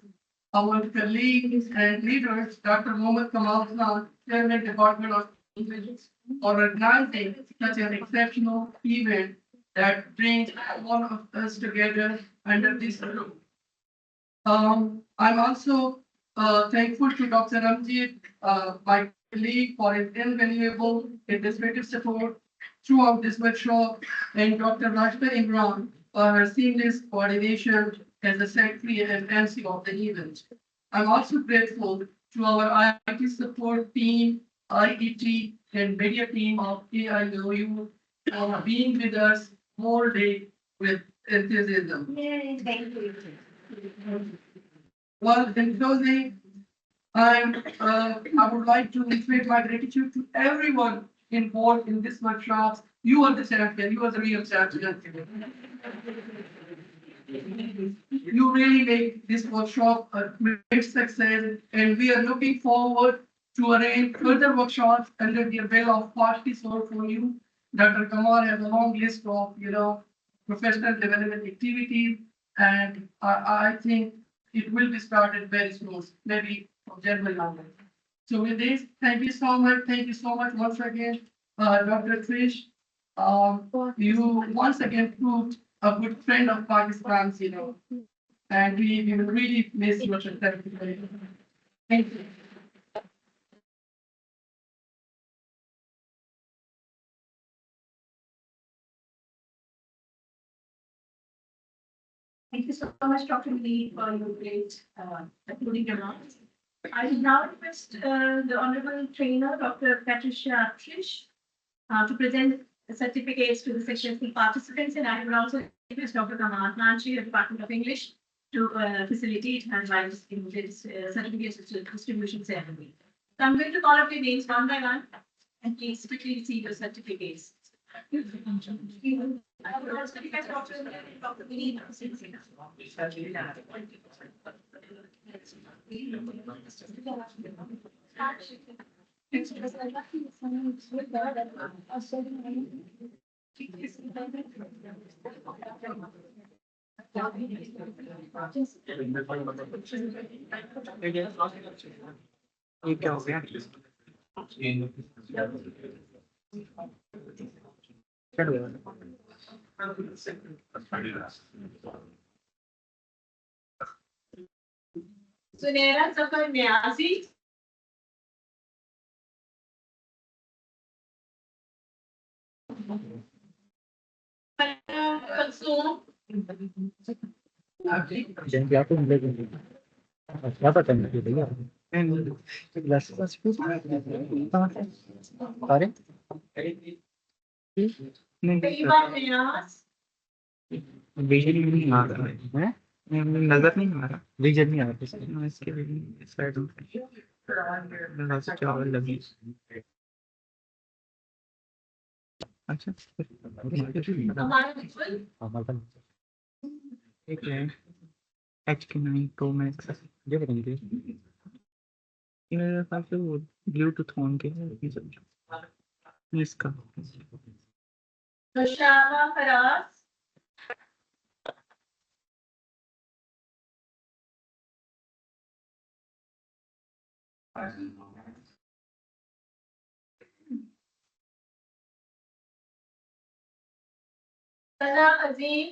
our colleagues and leaders, Dr. Mohammed Kamal Khan, Chairman Department of English, for organizing such an exceptional event that brings all of us together under this roof. I'm also thankful to Dr. Ramjit, my colleague, for his invaluable administrative support throughout this workshop, and Dr. Rashda Imran for her seamless coordination as the secretary and MC of the event. I'm also grateful to our IT support team, IET, and media team of AIOU for being with us all day with enthusiasm. Yay, thank you. Well, in closing, I would like to reiterate my gratitude to everyone involved in this workshop. You are the champion. You are the real champion. You really make this workshop a great success, and we are looking forward to arrange further workshops under the umbrella of Party Soul for you. Dr. Kamal has a long list of, professional development activities, and I think it will be started very soon, maybe from January onwards. So with this, thank you so much. Thank you so much once again, Dr. Trish. You once again proved a good friend of Pakistan's, and we will really miss your certificate. Thank you. Thank you so much, Dr. Lee, for your great concluding remarks. I will now request the Honorable Trainer, Dr. Patricia Trish, to present the certificates to the successful participants, and I will also request Dr. Kamal Nanchi, of Department of English, to facilitate and advise in this certificates distribution ceremony. So I'm going to call up your names one by one, and please quickly receive your certificates. I will also request Dr. Lee. ये क्या हो गया चढ़ गया सुनहरा सफर न्यासी क्या तो मिलेगा क्या पता नहीं भैया अरे विजन नहीं आ रहा है नजर नहीं आ रहा विजन नहीं आ रहा इसके साइड में चावल लगी अच्छा एक है H9 Pro Max ये बताएंगे ये मेरे पास वो ब्लूटूथ ऑन के है ये सब इसका Tushama Faraz. Sana Azim.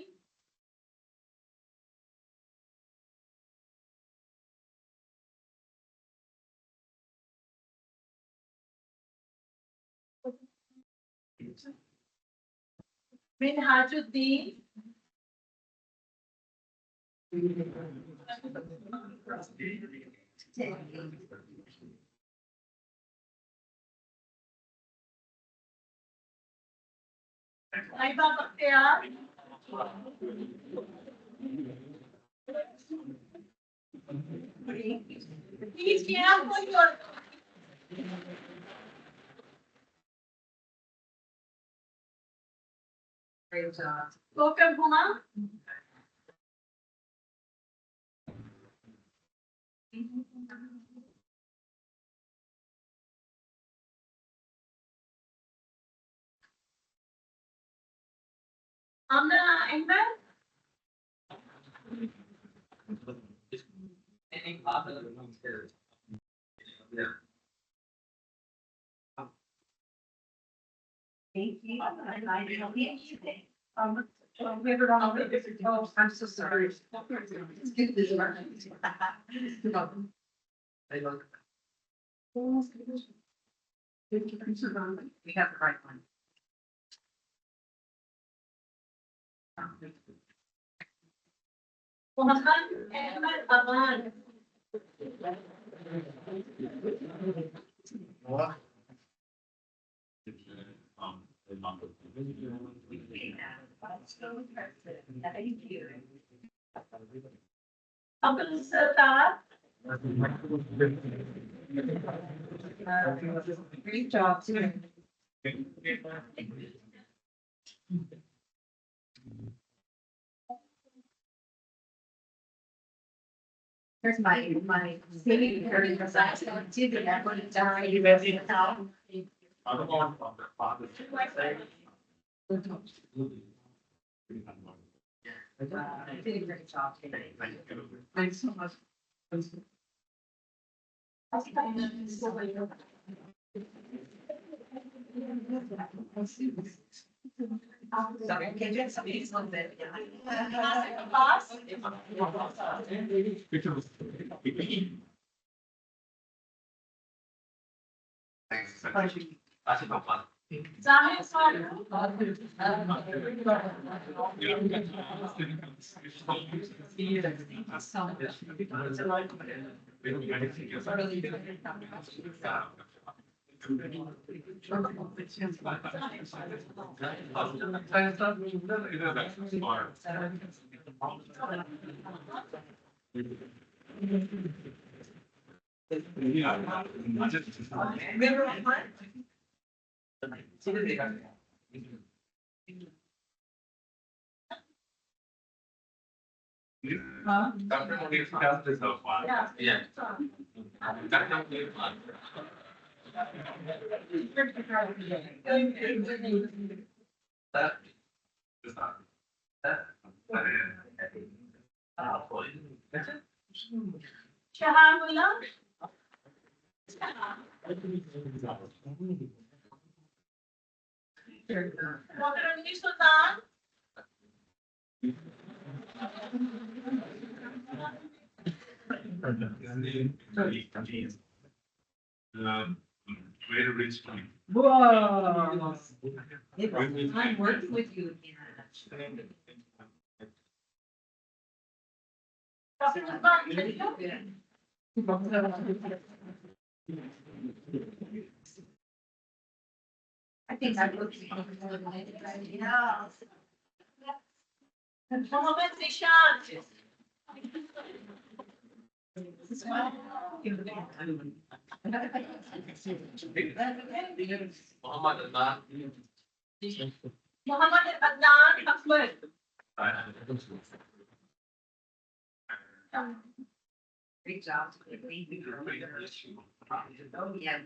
Bin Hajuddin. Aiba Bakhtiar. Please care for your Great job. Welcome, Huma. Amna Ahmed. Thank you. We have a wrong. Oh, I'm so sorry. Let's get this right. We have the right one. Muhammad Ahmed Aman. Thank you. Abdul Sattar. Great job too. Here's my saving period because I still did it. I'm going to die. You ready now? You did a great job today. Thanks so much. Okay, just a little bit. Zahir Saleh. Yeah. Shahanullah. Makaroni Sultan. Very rich. Whoa. I'm working with you again. Dr. Usman. I think I'm looking. Yeah. Mohammed Zishan. Muhammad Adnan Akbar. Great job. Oh, yeah.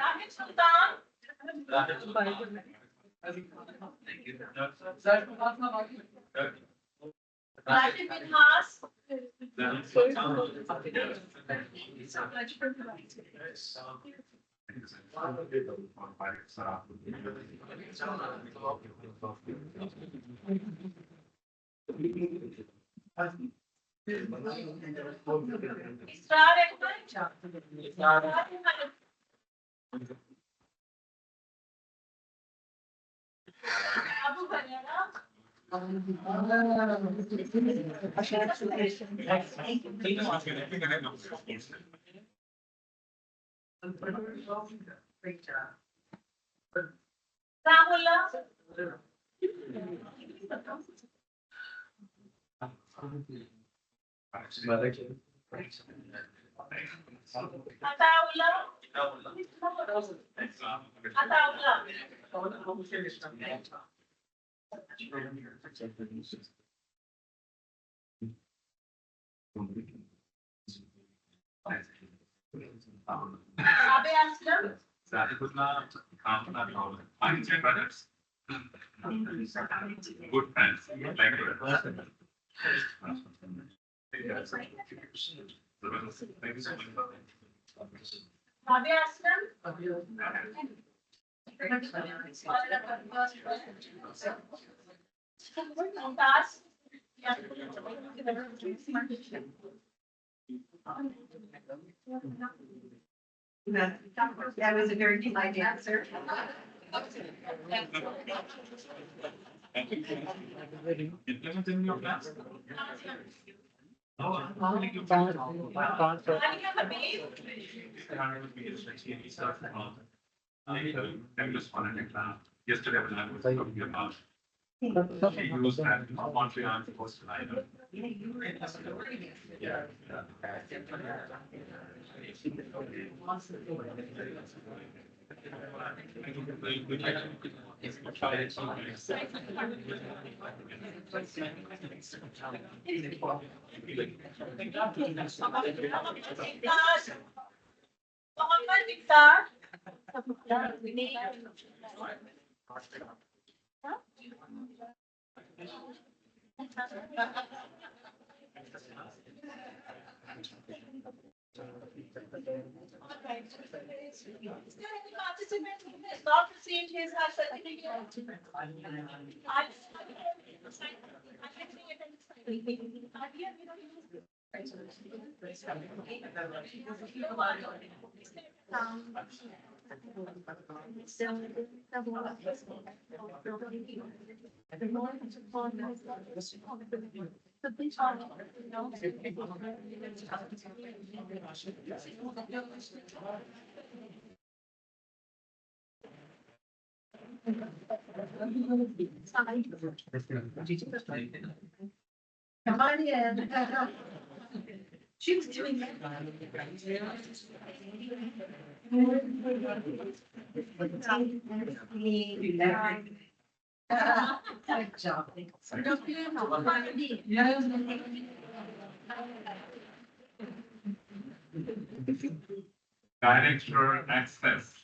Zahir Sultan. Rashid bin Haas. So much for Israr Ahmed. Abu Huraira. Great job. Ramullah. Ataullah. Abe Aslam. Zahidullah, Kamna, my two brothers. Good friends, like Thank you so much. Abe Aslam. Mumtaz. That was a very polite answer. Implementing your plans? Oh, I'm just wondering, yesterday when I was talking about, she used that Montreal post item. Yeah. Participant who has not received his her certificate. I can see it and Come on in. she was doing that. Good job. Director access.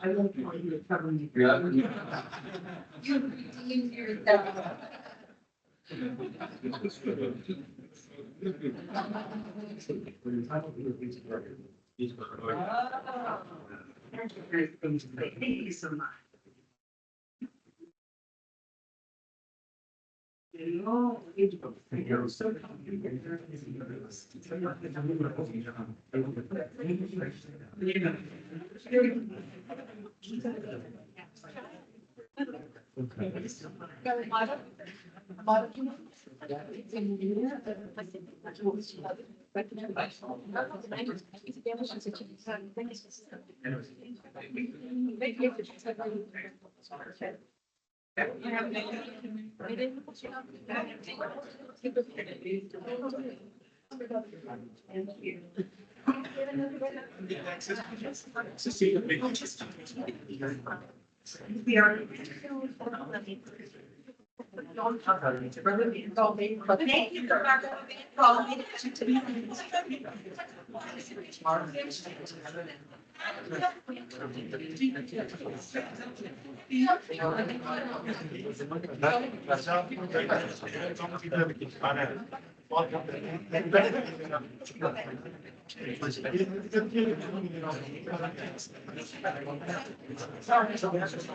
I won't want you to cover me. You redeemed yourself. Thank you so much. No, we are. Thank you for